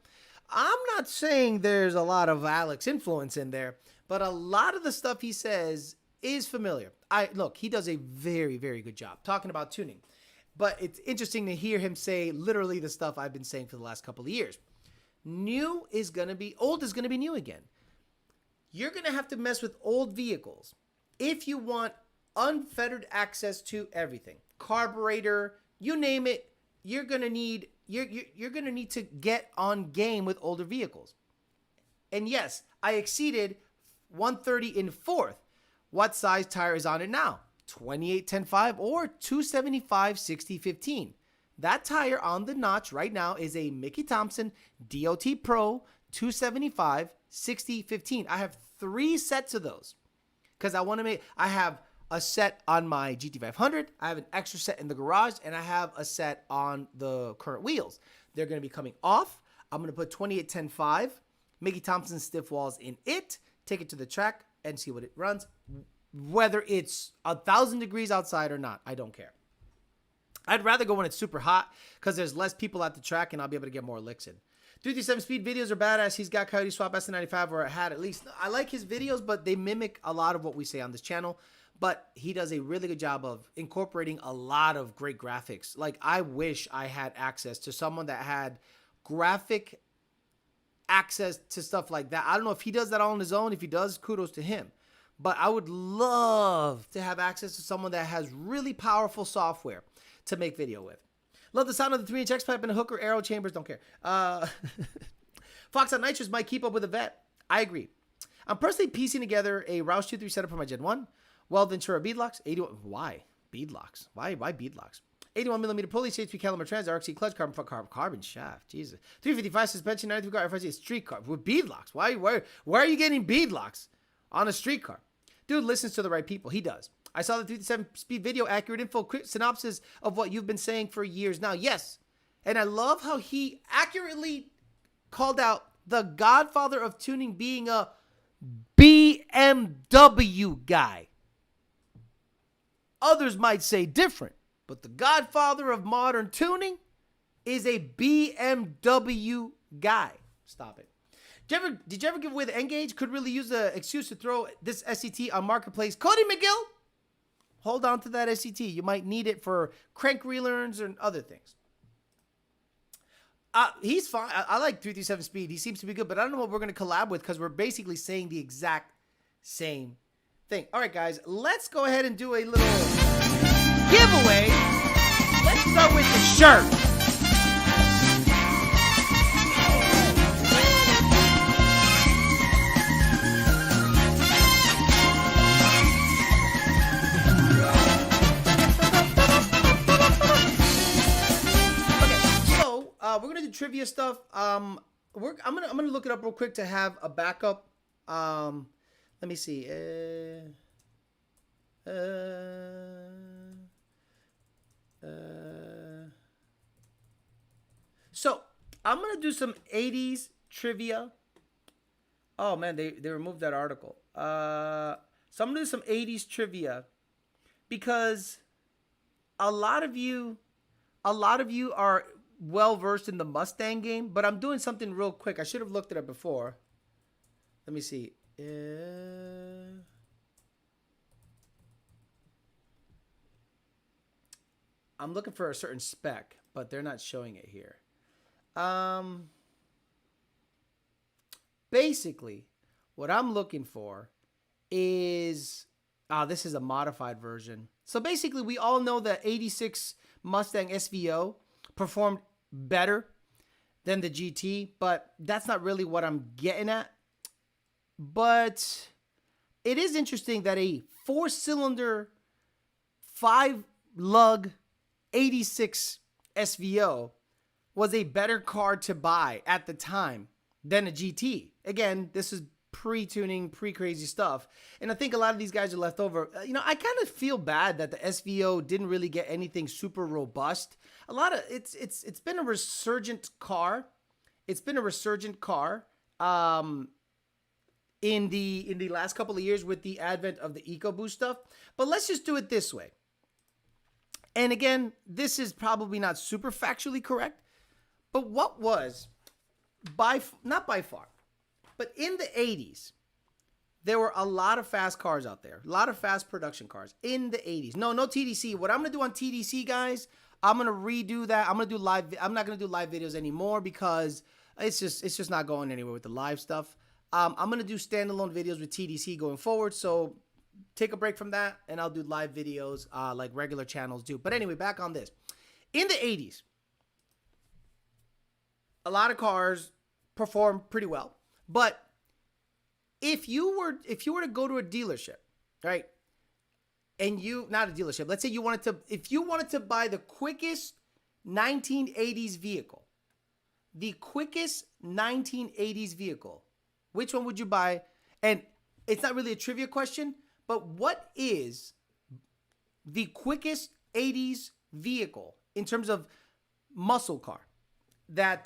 I'm not saying there's a lot of Alex influence in there, but a lot of the stuff he says is familiar. Look, he does a very, very good job talking about tuning. But it's interesting to hear him say literally the stuff I've been saying for the last couple of years. Old is going to be new again. You're going to have to mess with old vehicles if you want unfettered access to everything. Carburetor, you name it, you're going to need to get on game with older vehicles. And yes, I exceeded 130 in 4th. What size tire is on it now? 28 10.5 or 275 60 15. That tire on the notch right now is a Mickey Thompson DOT Pro 275 60 15. I have 3 sets of those because I have a set on my GT500, I have an extra set in the garage, and I have a set on the current wheels. They're going to be coming off. I'm going to put 2810.5 Mickey Thompson stiff walls in it, take it to the track, and see what it runs. Whether it's 1,000 degrees outside or not, I don't care. I'd rather go when it's super hot because there's less people at the track and I'll be able to get more licks in. 337 speed videos are badass. He's got Coyote Swap S95, or had at least. I like his videos, but they mimic a lot of what we say on this channel. But he does a really good job of incorporating a lot of great graphics. Like, I wish I had access to someone that had graphic access to stuff like that. I don't know if he does that all on his own. If he does, kudos to him. But I would love to have access to someone that has really powerful software to make video with. Love the sound of the 3-inch X-pipe and the hooker arrow chambers. Don't care. Fox on Nitrous might keep up with the vet. I agree. I'm personally piecing together a Roush 2.3 setup for my Gen 1. Well, Ventura beadlocks. 81. Why? Beadlocks. Why beadlocks? 81mm pulley, CHP caliber trans, RXC clutch, carbon shaft. Jesus. 355 suspension, 93 car, FRC street car with beadlocks. Why are you getting beadlocks on a street car? Dude listens to the right people. He does. I saw the 357 speed video, accurate info, quick synopsis of what you've been saying for years now. Yes. And I love how he accurately called out the godfather of tuning being a BMW guy. Others might say different, but the godfather of modern tuning is a BMW guy. Stop it. Did you ever give away the N-Gauge? Could really use the excuse to throw this SCT on Marketplace. Cody McGill, hold on to that SCT. You might need it for crank relearns and other things. He's fine. I like 337 speed. He seems to be good, but I don't know what we're going to collab with because we're basically saying the exact same thing. All right, guys, let's go ahead and do a little giveaway. Let's start with the shirt. We're gonna do trivia stuff. I'm gonna look it up real quick to have a backup. Let me see. So I'm gonna do some 80s trivia. Oh man, they removed that article. So I'm gonna do some 80s trivia because a lot of you are well versed in the Mustang game, but I'm doing something real quick. I should have looked at it before. Let me see. I'm looking for a certain spec, but they're not showing it here. Basically, what I'm looking for is this is a modified version. So basically, we all know the 86 Mustang SVO performed better than the GT, but that's not really what I'm getting at. But it is interesting that a 4-cylinder 5-lug 86 SVO was a better car to buy at the time than a GT. Again, this is pre-tuning, pre-crazy stuff. And I think a lot of these guys are left over. I kind of feel bad that the SVO didn't really get anything super robust. A lot of it's been a resurgent car. It's been a resurgent car in the last couple of years with the advent of the EcoBoost stuff. But let's just do it this way. And again, this is probably not super factually correct, but what was not by far, but in the 80s, there were a lot of fast cars out there, a lot of fast production cars in the 80s. No TDC. What I'm going to do on TDC, guys, I'm going to redo that. I'm going to do live. I'm not going to do live videos anymore because it's just not going anywhere with the live stuff. I'm going to do standalone videos with TDC going forward. So take a break from that and I'll do live videos like regular channels do. But anyway, back on this. In the 80s, a lot of cars performed pretty well. But if you were to go to a dealership, right? And not a dealership, let's say if you wanted to buy the quickest 1980s vehicle, which one would you buy? And it's not really a trivia question, but what is the quickest 80s vehicle in terms of muscle car that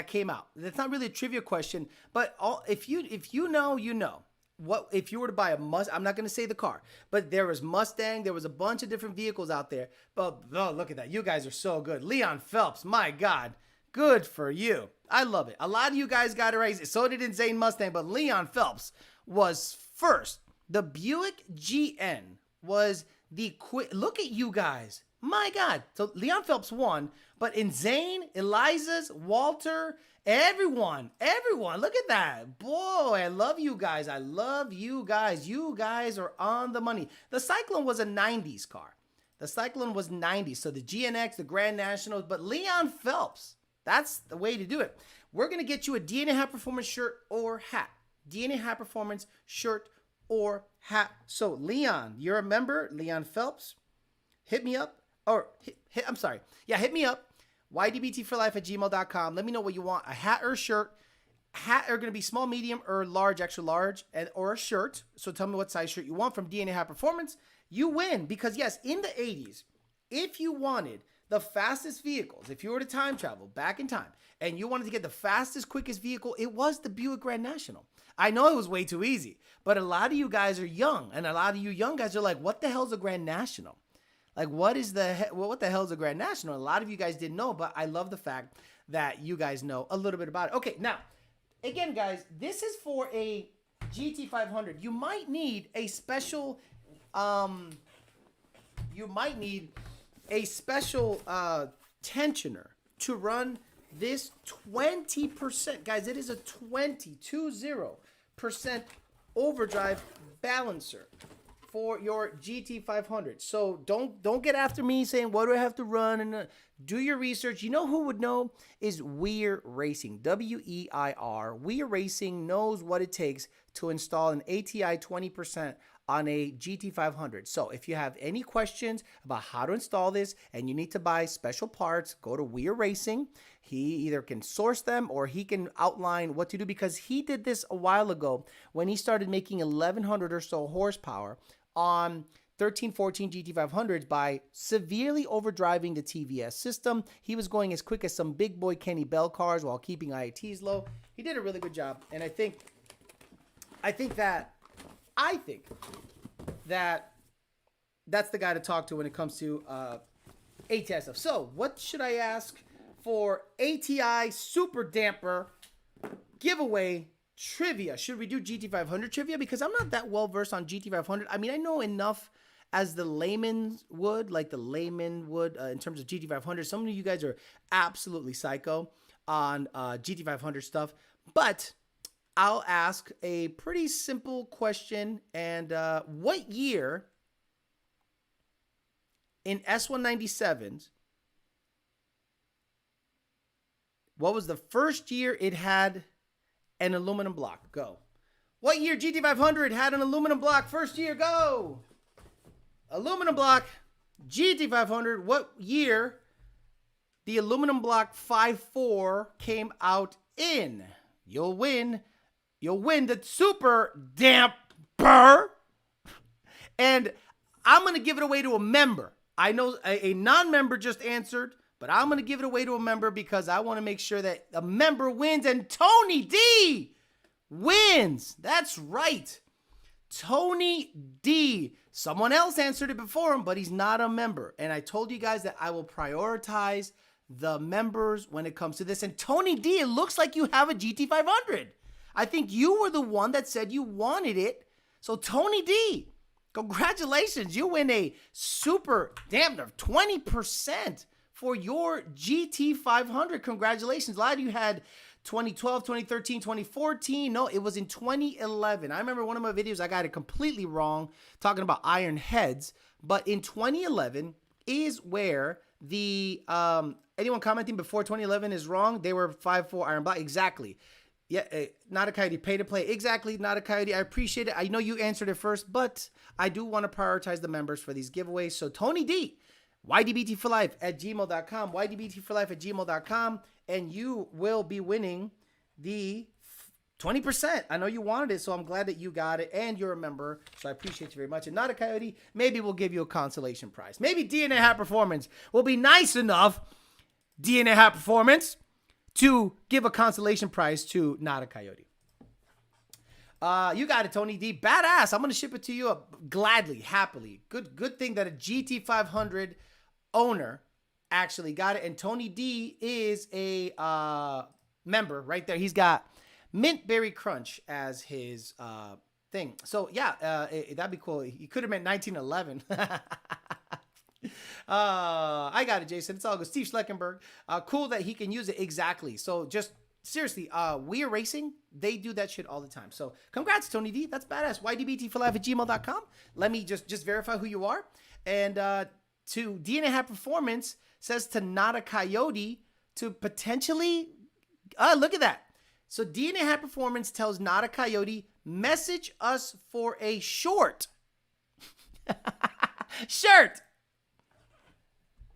came out? That's not really a trivia question, but if you know, you know. What if you were to buy a Mustang? I'm not going to say the car, but there was Mustang. There was a bunch of different vehicles out there. But oh, look at that. You guys are so good. Leon Phelps, my God. Good for you. I love it. A lot of you guys got it right. So did Insane Mustang, but Leon Phelps was first. The Buick GN was the quick. Look at you guys. My God. So Leon Phelps won, but Insane, Eliza's, Walter, everyone, look at that. Boy, I love you guys. I love you guys. You guys are on the money. The Cyclone was a 90s car. The Cyclone was 90s. So the GNX, the Grand Nationals, but Leon Phelps, that's the way to do it. We're going to get you a DNA High Performance shirt or hat. DNA High Performance shirt or hat. So Leon, you're a member, Leon Phelps. Hit me up. Hit me up. ydbtforlife@gmail.com. Let me know what you want. A hat or a shirt. Hat are going to be small, medium, or large, extra large, or a shirt. So tell me what size shirt you want from DNA High Performance. You win because, yes, in the 80s, if you wanted the fastest vehicles, if you were to time travel back in time and you wanted to get the fastest, quickest vehicle, it was the Buick Grand National. I know it was way too easy, but a lot of you guys are young, and a lot of you young guys are like, what the hell's a Grand National? Like, what the hell is a Grand National? A lot of you guys didn't know, but I love the fact that you guys know a little bit about it. Okay, now, again, guys, this is for a GT500. You might need a special, tensioner to run this 20%. Guys, it is a 20% overdrive balancer for your GT500. So don't get after me saying, what do I have to run? And do your research. You know who would know is Weir Racing, W-E-I-R. Weir Racing knows what it takes to install an ATI 20% on a GT500. So if you have any questions about how to install this and you need to buy special parts, go to Weir Racing. He either can source them or he can outline what to do, because he did this a while ago when he started making 1,100 or so horsepower on 13, 14 GT500s by severely overdriving the TVS system. He was going as quick as some big boy Kenny Bell cars while keeping IATs low. He did a really good job, and I think that that's the guy to talk to when it comes to ATI stuff. So what should I ask for ATI Super Damper giveaway trivia? Should we do GT500 trivia? Because I'm not that well versed on GT500. I mean, I know enough as the layman would, in terms of GT500. Some of you guys are absolutely psycho on GT500 stuff, but I'll ask a pretty simple question. And what year in S197s, what was the first year it had an aluminum block? Go. What year GT500 had an aluminum block? First year, go. Aluminum block, GT500. What year the aluminum block 5.4 came out in? You'll win the Super Damper. And I'm going to give it away to a member. I know a non-member just answered, but I'm going to give it away to a member because I want to make sure that a member wins, and Tony D wins. That's right. Tony D. Someone else answered it before him, but he's not a member. And I told you guys that I will prioritize the members when it comes to this. And Tony D, it looks like you have a GT500. I think you were the one that said you wanted it. So Tony D, congratulations. You win a Super Damper 20% for your GT500. Congratulations. A lot of you had 2012, 2013, 2014. No, it was in 2011. I remember one of my videos, I got it completely wrong, talking about iron heads. But in 2011 is where the, anyone commenting before 2011 is wrong, they were 5.4 iron block. Exactly. Yeah, not a coyote, pay to play. Exactly, not a coyote. I appreciate it. I know you answered it first, but I do want to prioritize the members for these giveaways. So Tony D, ydbtforlife@gmail.com, ydbtforlife@gmail.com, and you will be winning the 20%. I know you wanted it, so I'm glad that you got it, and you're a member, so I appreciate you very much. And Not a Coyote, maybe we'll give you a consolation prize. Maybe DNA Hat Performance will be nice enough, DNA Hat Performance, to give a consolation prize to Not a Coyote. You got it, Tony D. Badass. I'm going to ship it to you gladly, happily. Good thing that a GT500 owner actually got it. And Tony D is a member right there. He's got Mint Berry Crunch as his thing. So, yeah, that'd be cool. He could have meant 1911. I got it, Jason. It's all good. Steve Schleckenberg. Cool that he can use it. Exactly. So, just seriously, We Are Racing, they do that shit all the time. So, congrats, Tony D. That's badass. ydbtforlife@gmail.com. Let me just verify who you are. And to DNA Hat Performance says to Not a Coyote to potentially... look at that. So DNA Hat Performance tells Not a Coyote, message us for a short. Shirt.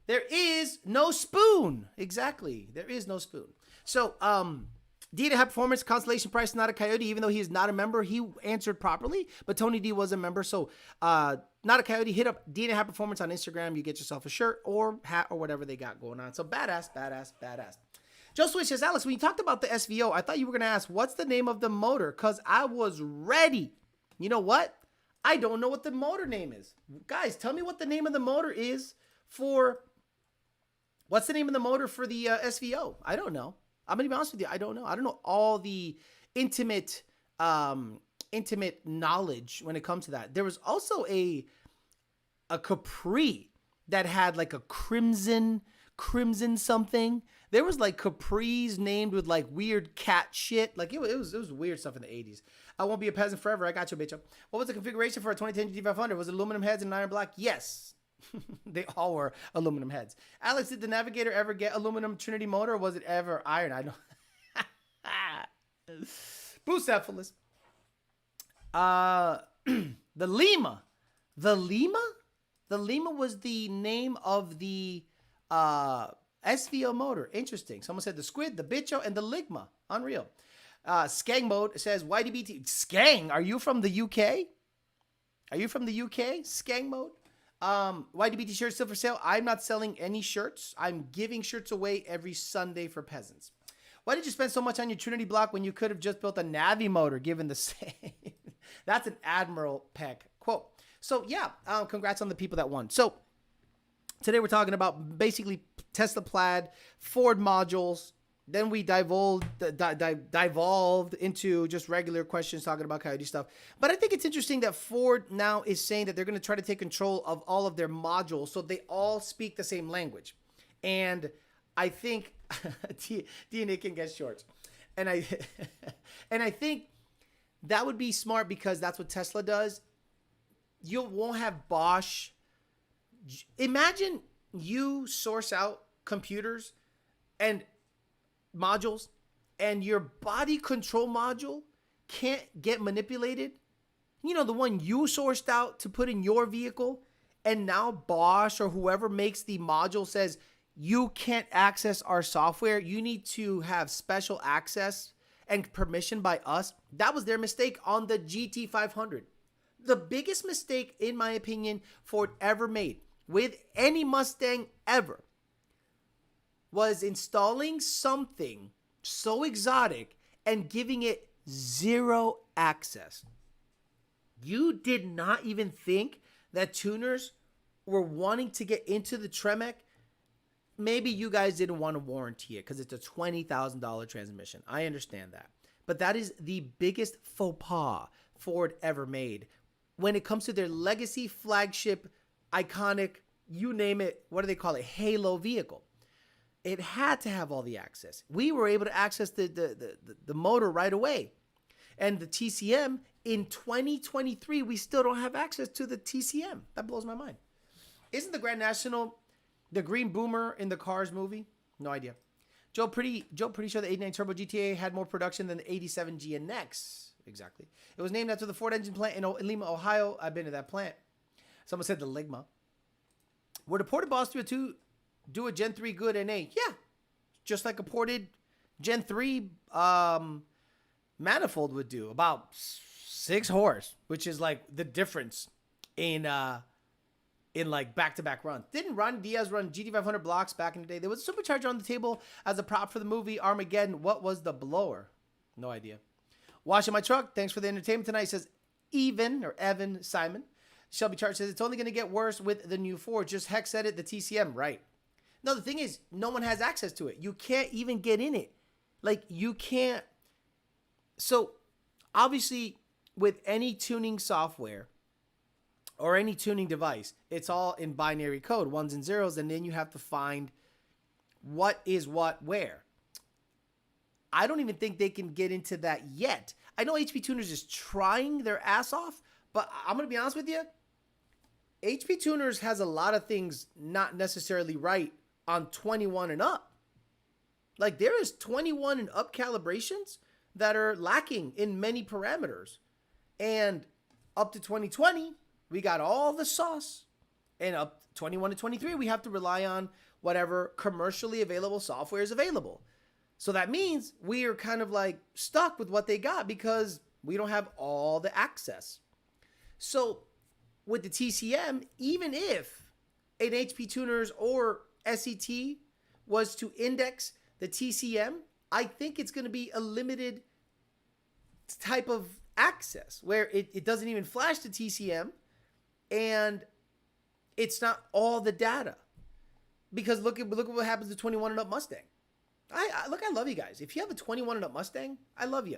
There is no spoon. Exactly. There is no spoon. So DNA Hat Performance, consolation prize, Not a Coyote. Even though he is not a member, he answered properly. But Tony D was a member. So Not a Coyote, hit up DNA Hat Performance on Instagram. You get yourself a shirt or hat or whatever they got going on. So badass, badass, badass. Joe Swish says, Alex, when you talked about the SVO, I thought you were going to ask, what's the name of the motor? Because I was ready. You know what? I don't know what the motor name is. Guys, tell me what the name of the motor is for... What's the name of the motor for the SVO? I don't know. I'm going to be honest with you. I don't know. I don't know all the intimate knowledge when it comes to that. There was also a Capri that had like a crimson something. There was like Capris named with like weird cat shit. Like it was weird stuff in the 80s. I won't be a peasant forever. I got you, bitch. What was the configuration for a 2010 GT500? Was it aluminum heads and iron black? Yes. They all were aluminum heads. Alex, did the Navigator ever get aluminum Trinity motor, or was it ever iron? I know. Bucephalus. The Lima. The Lima was the name of the SVO motor. Interesting. Someone said the Squid, the Bicho, and the Ligma. Unreal. Skang Mode says, YDBT. Skang, are you from the UK? Are you from the UK? Skang Mode. YDBT shirts still for sale. I'm not selling any shirts. I'm giving shirts away every Sunday for peasants. Why did you spend so much on your Trinity block when you could have just built a Navi motor given the same? That's an Admiral Peck quote. So yeah, congrats on the people that won. So today we're talking about basically Tesla Plaid, Ford modules. Then we devolved into just regular questions talking about Coyote stuff. But I think it's interesting that Ford now is saying that they're going to try to take control of all of their modules so they all speak the same language. And I think DNA can get shorts. And I think that would be smart because that's what Tesla does. You won't have Bosch. Imagine you source out computers and modules and your body control module can't get manipulated. You know, the one you sourced out to put in your vehicle, and now Bosch or whoever makes the module says you can't access our software. You need to have special access and permission by us. That was their mistake on the GT500. The biggest mistake, in my opinion, Ford ever made with any Mustang ever was installing something so exotic and giving it zero access. You did not even think that tuners were wanting to get into the Tremec. Maybe you guys didn't want to warranty it because it's a $20,000 transmission. I understand that. But that is the biggest faux pas Ford ever made when it comes to their legacy, flagship, iconic, you name it, what do they call it, halo vehicle. It had to have all the access. We were able to access the motor right away. And the TCM, in 2023, we still don't have access to the TCM. That blows my mind. Isn't the Grand National the Green Boomer in the Cars movie? No idea. Joe, pretty sure the 89 Turbo GTA had more production than the 87 GNX. Exactly. It was named after the Ford engine plant in Lima, Ohio. I've been to that plant. Someone said the Ligma. Were the ported Boss 302 do a Gen 3 good NA? Yeah. Just like a ported Gen 3 manifold would do, about 6 horse, which is like the difference in like back-to-back runs. Didn't Ron Diaz run GT500 blocks back in the day? There was a supercharger on the table as a prop for the movie Armageddon. What was the blower? No idea. Washing my truck. Thanks for the entertainment tonight. Says Evan Simon. Shelby Chart says it's only going to get worse with the new Ford. Just hex edit the TCM, right? No, the thing is, no one has access to it. You can't even get in it. Like, you can't. So, obviously, with any tuning software or any tuning device, it's all in binary code, 1s and 0s, and then you have to find what is what where. I don't even think they can get into that yet. I know HP Tuners is trying their ass off, but I'm going to be honest with you. HP Tuners has a lot of things not necessarily right on 21 and up. Like, there is 21 and up calibrations that are lacking in many parameters. And up to 2020, we got all the sauce. And up 21 to 23, we have to rely on whatever commercially available software is available. So that means we are kind of like stuck with what they got because we don't have all the access. So with the TCM, even if an HP Tuners or SET was to index the TCM, I think it's going to be a limited type of access where it doesn't even flash the TCM and it's not all the data. Because look at what happens to 21 and up Mustang. I love you guys. If you have a 21 and up Mustang, I love you.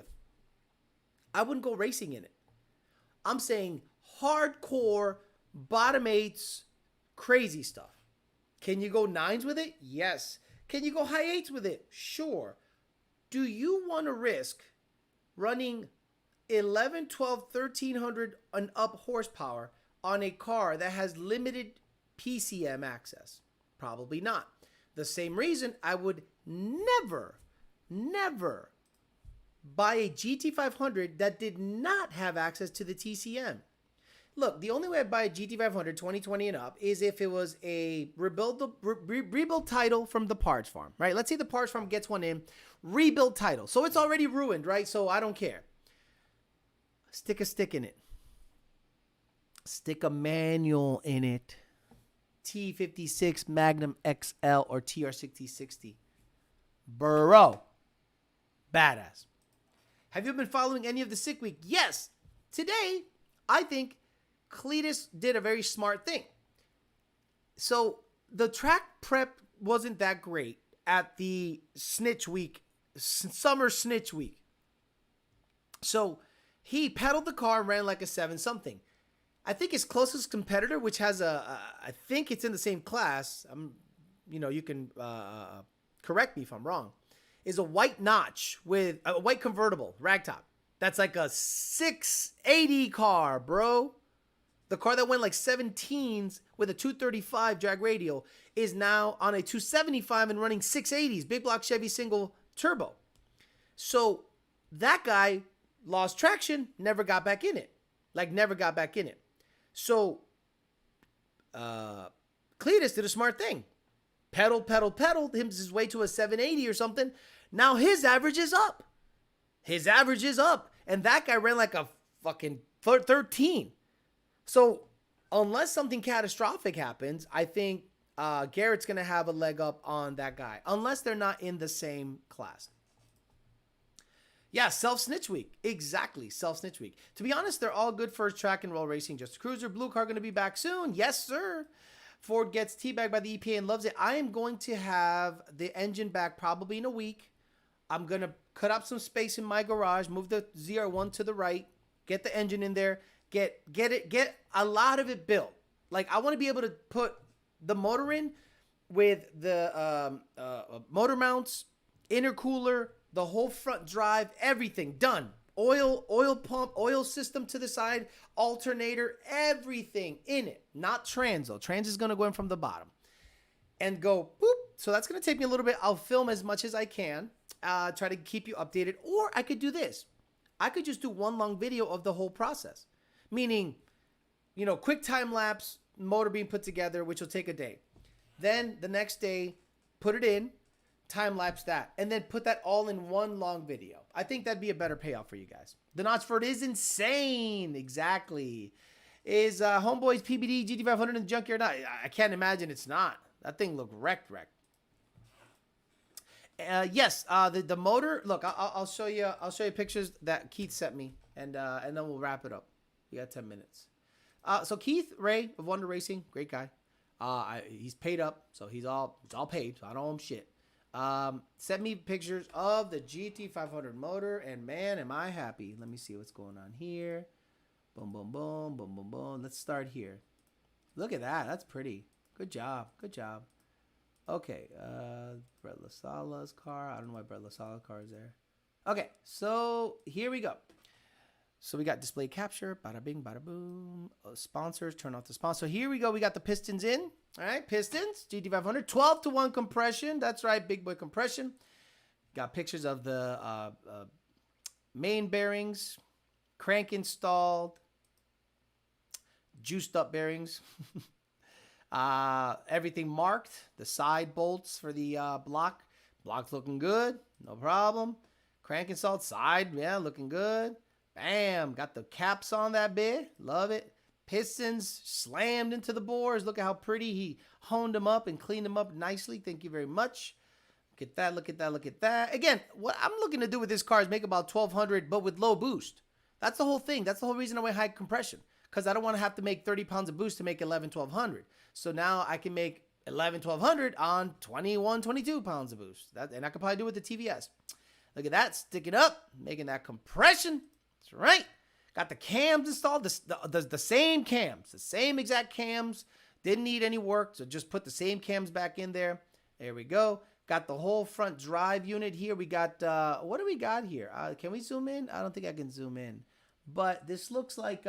I wouldn't go racing in it. I'm saying hardcore bottom eights, crazy stuff. Can you go 9s with it? Yes. Can you go high 8s with it? Sure. Do you want to risk running 11, 12, 1300 and up horsepower on a car that has limited PCM access? Probably not. The same reason I would never buy a GT500 that did not have access to the TCM. Look, the only way I'd buy a GT500 2020 and up is if it was a rebuild title from the parts farm, right? Let's say the parts farm gets one in, rebuild title. So it's already ruined, right? So I don't care. Stick a stick in it. Stick a manual in it. T56 Magnum XL or TR6060. Bro. Badass. Have you been following any of the Sick Week? Yes. Today, I think Cletus did a very smart thing. So the track prep wasn't that great at the Snitch Week, Summer Snitch Week. So he pedaled the car and ran like a 7-something. I think his closest competitor, which has I think it's in the same class. You can correct me if I'm wrong. Is a white notch with a white convertible ragtop. That's like a 680 car, bro. The car that went like 17s with a 235 drag radial is now on a 275 and running 680s, big block Chevy single turbo. So that guy lost traction, never got back in it. So Cletus did a smart thing. Pedaled his way to a 780 or something. Now his average is up. And that guy ran like a fucking 13. So unless something catastrophic happens, I think Garrett's going to have a leg up on that guy. Unless they're not in the same class. Yeah, self-snitch week. Exactly, self-snitch week. To be honest, they're all good for track and roll racing. Just a cruiser. Blue car going to be back soon. Yes, sir. Ford gets teabagged by the EPA and loves it. I am going to have the engine back probably in a week. I'm going to cut up some space in my garage, move the ZR1 to the right, get the engine in there, get a lot of it built. Like, I want to be able to put the motor in with the motor mounts, intercooler, the whole front drive, everything done. Oil pump, oil system to the side, alternator, everything in it. Not trans though. Trans is going to go in from the bottom and go boop. So that's going to take me a little bit. I'll film as much as I can. Try to keep you updated. Or I could do this. I could just do one long video of the whole process. Meaning, quick time lapse, motor being put together, which will take a day. Then the next day, put it in, time lapse that, and then put that all in one long video. I think that'd be a better payoff for you guys. The notch for it is insane. Exactly. Is Homeboy's PBD GT500 in the junkyard? I can't imagine it's not. That thing looked wrecked. Yes, the motor. Look, I'll show you. I'll show you pictures that Keith sent me, and then we'll wrap it up. We got 10 minutes. So Keith Ray of Wonder Racing, great guy. He's paid up, so he's all paid. So I don't owe him shit. Sent me pictures of the GT500 motor, and man, am I happy. Let me see what's going on here. Boom, boom, boom, boom, boom, boom. Let's start here. Look at that. That's pretty. Good job. Good job. Okay. Brett LaSala's car. I don't know why Brett LaSala's car is there. Okay. So here we go. So we got display capture. Bada bing, bada boom. Sponsors. Turn off the sponsor. So here we go. We got the pistons in. All right. Pistons. GT500. 12-to-1 compression. That's right. Big boy compression. Got pictures of the main bearings. Crank installed. Juiced up bearings. Everything marked. The side bolts for the block's looking good, no problem. Crank installed, side, yeah, looking good. Bam, got the caps on that bit, love it. Pistons slammed into the bores. Look at how pretty he honed them up and cleaned them up nicely. Thank you very much. Look at that, look at that, look at that. Again, what I'm looking to do with this car is make about 1,200, but with low boost. That's the whole thing. That's the whole reason I went high compression. Because I don't want to have to make 30 pounds of boost to make 1,100. So now I can make 1,100 on 21, 22 pounds of boost. And I could probably do it with the TVS. Look at that, sticking up, making that compression. That's right. Got the cams installed, the same cams, the same exact cams. Didn't need any work, so just put the same cams back in there. There we go. Got the whole front drive unit here. We got, what do we got here? Can we zoom in? I don't think I can zoom in. But this looks like,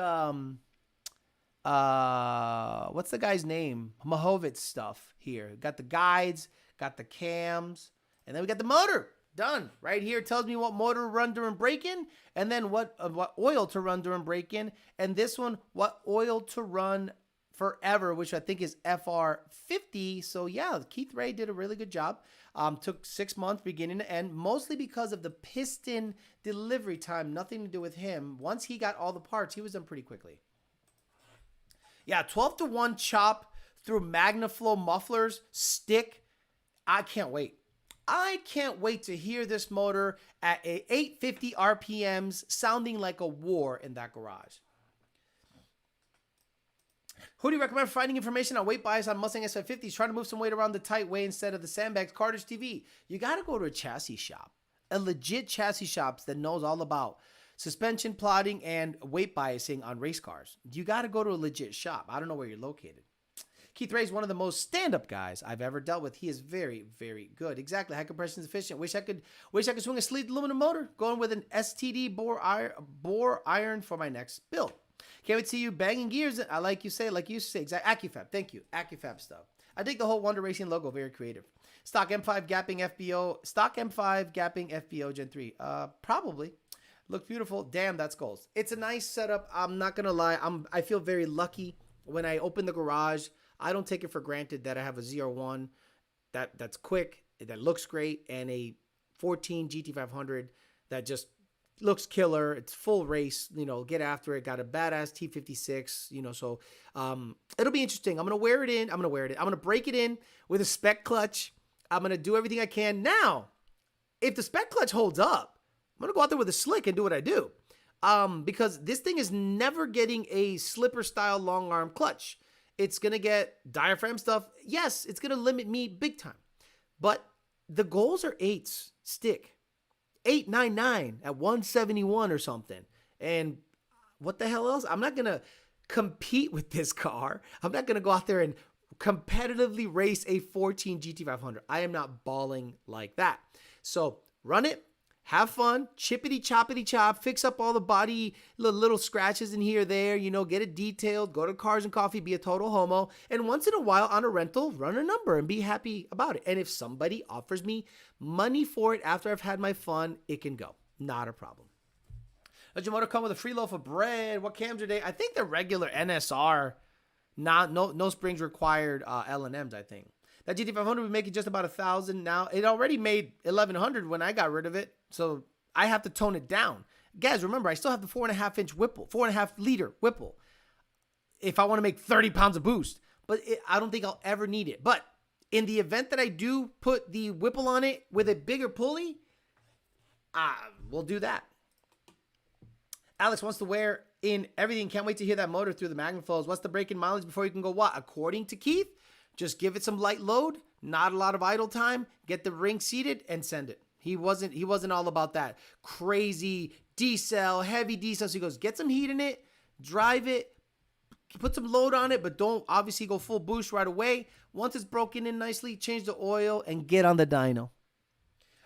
what's the guy's name? Mahovitz stuff here. Got the guides, got the cams, and then we got the motor. Done. Right here it tells me what motor to run during braking, and then what oil to run during braking, and this one, what oil to run forever, which I think is FR50. So yeah, Keith Ray did a really good job. Took 6 months beginning to end, mostly because of the piston delivery time. Nothing to do with him. Once he got all the parts, he was done pretty quickly. Yeah, 12-to-1 chop through MagnaFlow mufflers, stick. I can't wait. I can't wait to hear this motor at 850 RPMs sounding like a war in that garage. Who do you recommend for finding information on weight bias on Mustang S550s? Trying to move some weight around the tight way instead of the sandbags. Carter's TV. You got to go to a chassis shop. A legit chassis shop that knows all about suspension plotting and weight biasing on race cars. You got to go to a legit shop. I don't know where you're located. Keith Ray is one of the most stand-up guys I've ever dealt with. He is very, very good. Exactly. High compression is efficient. Wish I could swing a sleeved aluminum motor. Going with an STD bore iron for my next build. Can't wait to see you banging gears. I like you say, exactly. AccuFab. Thank you. AccuFab stuff. I think the whole Wonder Racing logo, very creative. Stock M5 gapping FBO Gen 3. Probably. Looks beautiful. Damn, that's goals. It's a nice setup. I'm not gonna lie. I feel very lucky when I open the garage. I don't take it for granted that I have a ZR1 that's quick, that looks great, and a 14 GT500 that just looks killer. It's full race, get after it. Got a badass T56, so it'll be interesting. I'm going to wear it in. I'm going to break it in with a spec clutch. I'm going to do everything I can. Now, if the spec clutch holds up, I'm going to go out there with a slick and do what I do. Because this thing is never getting a slipper style long arm clutch. It's going to get diaphragm stuff. Yes, it's going to limit me big time. But the goals are 8s stick. 899 at 171 or something. And what the hell else? I'm not going to compete with this car. I'm not going to go out there and competitively race a 14 GT500. I am not balling like that. So run it. Have fun, chippity choppity chop, fix up all the body little scratches in here, there, get it detailed, go to Cars and Coffee, be a total homo, and once in a while on a rental, run a number and be happy about it. And if somebody offers me money for it after I've had my fun, it can go. Not a problem. Does your motor come with a free loaf of bread? What cams are they? I think the regular NSR, no springs required L&Ms, I think. That GT500 was making just about 1,000 now. It already made 1,100 when I got rid of it. So I have to tone it down. Guys, remember, I still have the 4.5-inch Whipple, 4.5-liter Whipple. If I want to make 30 pounds of boost. But I don't think I'll ever need it. But in the event that I do put the Whipple on it with a bigger pulley, we'll do that. Alex wants to wear in everything. Can't wait to hear that motor through the magnet flows. What's the break-in mileage before you can go what? According to Keith, just give it some light load, not a lot of idle time, get the ring seated, and send it. He wasn't all about that crazy decel, heavy decel. So he goes, get some heat in it, drive it, put some load on it, but don't obviously go full boost right away. Once it's broken in nicely, change the oil and get on the dyno.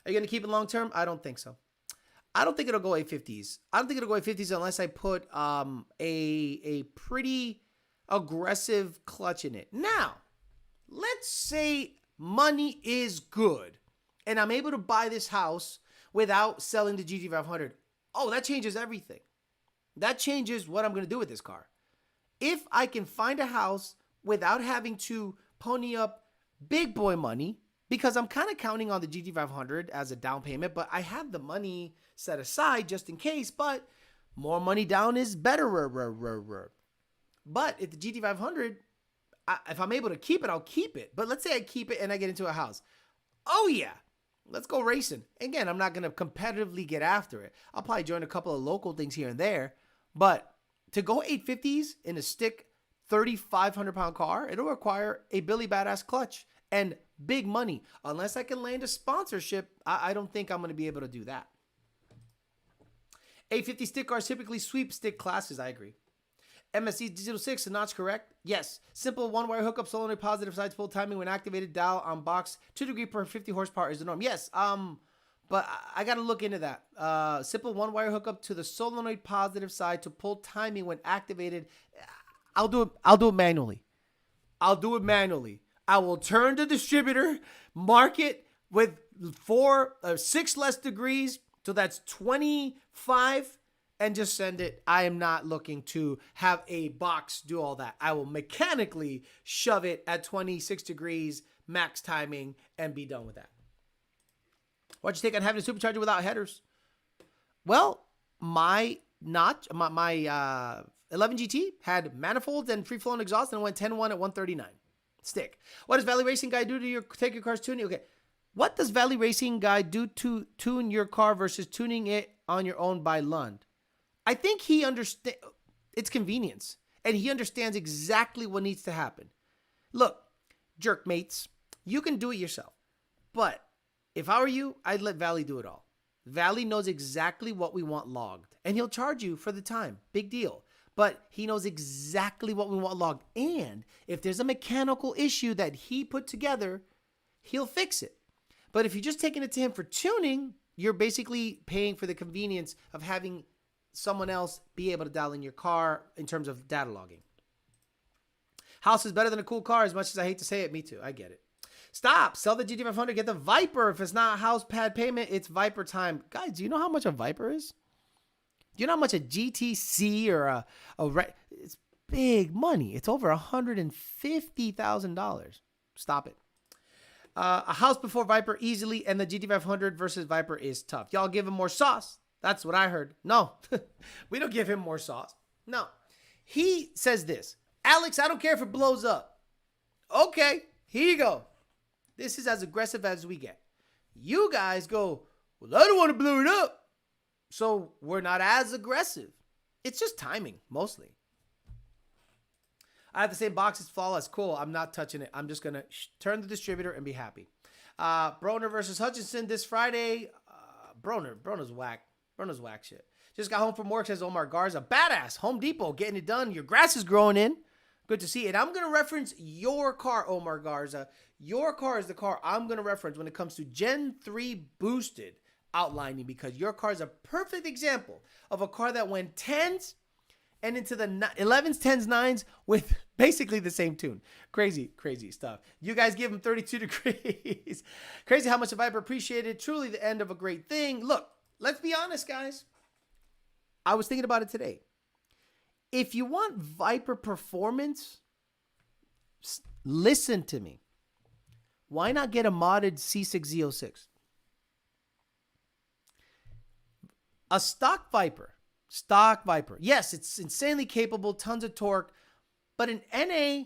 Are you going to keep it long term? I don't think so. I don't think it'll go 850s. I don't think it'll go 850s unless I put a pretty aggressive clutch in it. Now, let's say money is good and I'm able to buy this house without selling the GT500. Oh, that changes everything. That changes what I'm going to do with this car. If I can find a house without having to pony up big boy money, because I'm kind of counting on the GT500 as a down payment, but I have the money set aside just in case, but more money down is better. But if the GT500, if I'm able to keep it, I'll keep it. But let's say I keep it and I get into a house. Oh yeah, let's go racing. Again, I'm not going to competitively get after it. I'll probably join a couple of local things here and there, but to go 850s in a stick 3,500 pound car, it'll require a Billy Badass clutch and big money. Unless I can land a sponsorship, I don't think I'm going to be able to do that. 850 stick cars typically sweep stick classes. I agree. MSC 06, a notch correct? Yes. Simple one-wire hookup, solenoid positive sides, full timing when activated, dial on box, 2 degree per 50 horsepower is the norm. Yes. But I got to look into that. Simple one-wire hookup to the solenoid positive side to pull timing when activated. I'll do it manually. I will turn the distributor, mark it with 6 less degrees, so that's 25, and just send it. I am not looking to have a box do all that. I will mechanically shove it at 26 degrees, max timing, and be done with that. What'd you think on having a supercharger without headers? Well, my 11 GT had manifolds and free-flowing exhaust, and it went 10-1 at 139. Stick. What does Valley Racing Guy do to take your car's tuning? Okay. What does Valley Racing Guy do to tune your car versus tuning it on your own by Lund? I think he understands it's convenience, and he understands exactly what needs to happen. Look, jerk mates, you can do it yourself, but if I were you, I'd let Valley do it all. Valley knows exactly what we want logged, and he'll charge you for the time. Big deal. But he knows exactly what we want logged. And if there's a mechanical issue that he put together, he'll fix it. But if you're just taking it to him for tuning, you're basically paying for the convenience of having someone else be able to dial in your car in terms of data logging. House is better than a cool car, as much as I hate to say it. Me too. I get it. Stop. Sell the GT500. Get the Viper. If it's not house pad payment, it's Viper time. Guys, do you know how much a Viper is? Do you know how much a GTC or it's big money. It's over $150,000. Stop it. A house before Viper easily, and the GT500 versus Viper is tough. Y'all give him more sauce. That's what I heard. No, we don't give him more sauce. No. He says this. Alex, I don't care if it blows up. Okay, here you go. This is as aggressive as we get. You guys go, well, I don't want to blow it up. So we're not as aggressive. It's just timing, mostly. I have the same box. It's flawless. Cool. I'm not touching it. I'm just going to turn the distributor and be happy. Broner versus Hutchinson this Friday. Broner's whack. Broner's whack shit. Just got home from work, says Omar Garza. Badass. Home Depot, getting it done. Your grass is growing in. Good to see it. I'm going to reference your car, Omar Garza. Your car is the car I'm going to reference when it comes to Gen 3 boosted outlining, because your car is a perfect example of a car that went 10s and into the 11s, 10s, 9s with basically the same tune. Crazy stuff. You guys give him 32 degrees. Crazy how much the Viper appreciated. Truly the end of a great thing. Look, let's be honest, guys. I was thinking about it today. If you want Viper performance, listen to me. Why not get a modded C6 Z06? A stock Viper. Yes, it's insanely capable, tons of torque, but an NA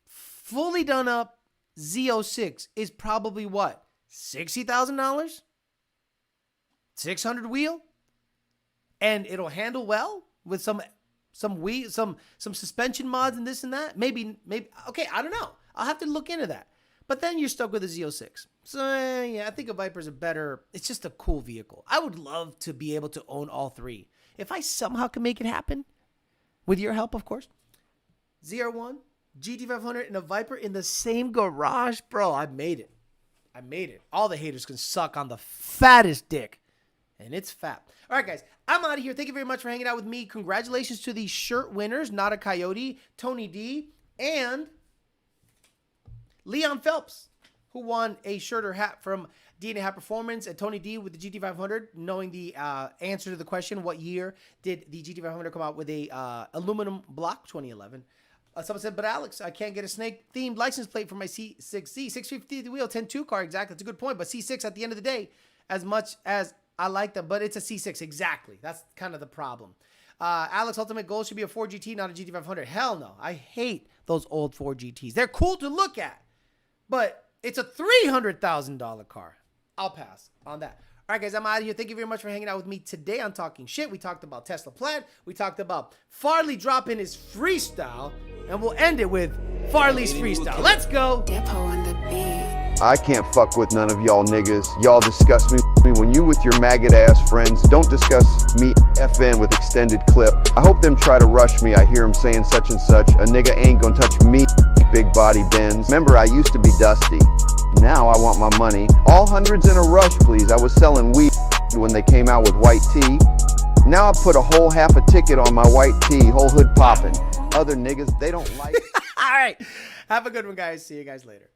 fully done up Z06 is probably what? $60,000? 600 wheel? And it'll handle well with some suspension mods and this and that. Maybe. Okay, I don't know. I'll have to look into that. But then you're stuck with a Z06. So yeah, I think a Viper's a better. It's just a cool vehicle. I would love to be able to own all three. If I somehow can make it happen, with your help, of course. ZR1, GT500, and a Viper in the same garage, bro. I made it. All the haters can suck on the fattest dick. And it's fat. All right, guys. I'm out of here. Thank you very much for hanging out with me. Congratulations to the shirt winners, Not a Coyote, Tony D, and Leon Phelps, who won a shirt or hat from D&A Hat Performance, and Tony D with the GT500, knowing the answer to the question, what year did the GT500 come out with a aluminum block? 2011. Someone said, but Alex, I can't get a snake-themed license plate for my C6Z. 650 wheel, 10.2 car, exactly. That's a good point. But C6, at the end of the day, as much as I like them, but it's a C6, exactly. That's kind of the problem. Alex, ultimate goal should be a 4GT, not a GT500. Hell no. I hate those old 4GTs. They're cool to look at, but it's a $300,000 car. I'll pass on that. All right, guys, I'm out of here. Thank you very much for hanging out with me today on Talking Shit. We talked about Tesla Plaid. We talked about Farley dropping his freestyle, and we'll end it with Farley's freestyle. Let's go. Depot on the beat. I can't fuck with none of y'all niggas. Y'all disgust me. When you with your maggot ass friends, don't discuss me FN with extended clip. I hope them try to rush me. I hear them saying such and such. A nigga ain't gonna touch me. Big body Benz. Remember, I used to be dusty. Now I want my money. All hundreds in a rush, please. I was selling weed when they came out with white tee. Now I put a whole half a ticket on my white tee, whole hood popping. Other niggas, they don't like. All right. Have a good one, guys. See you guys later.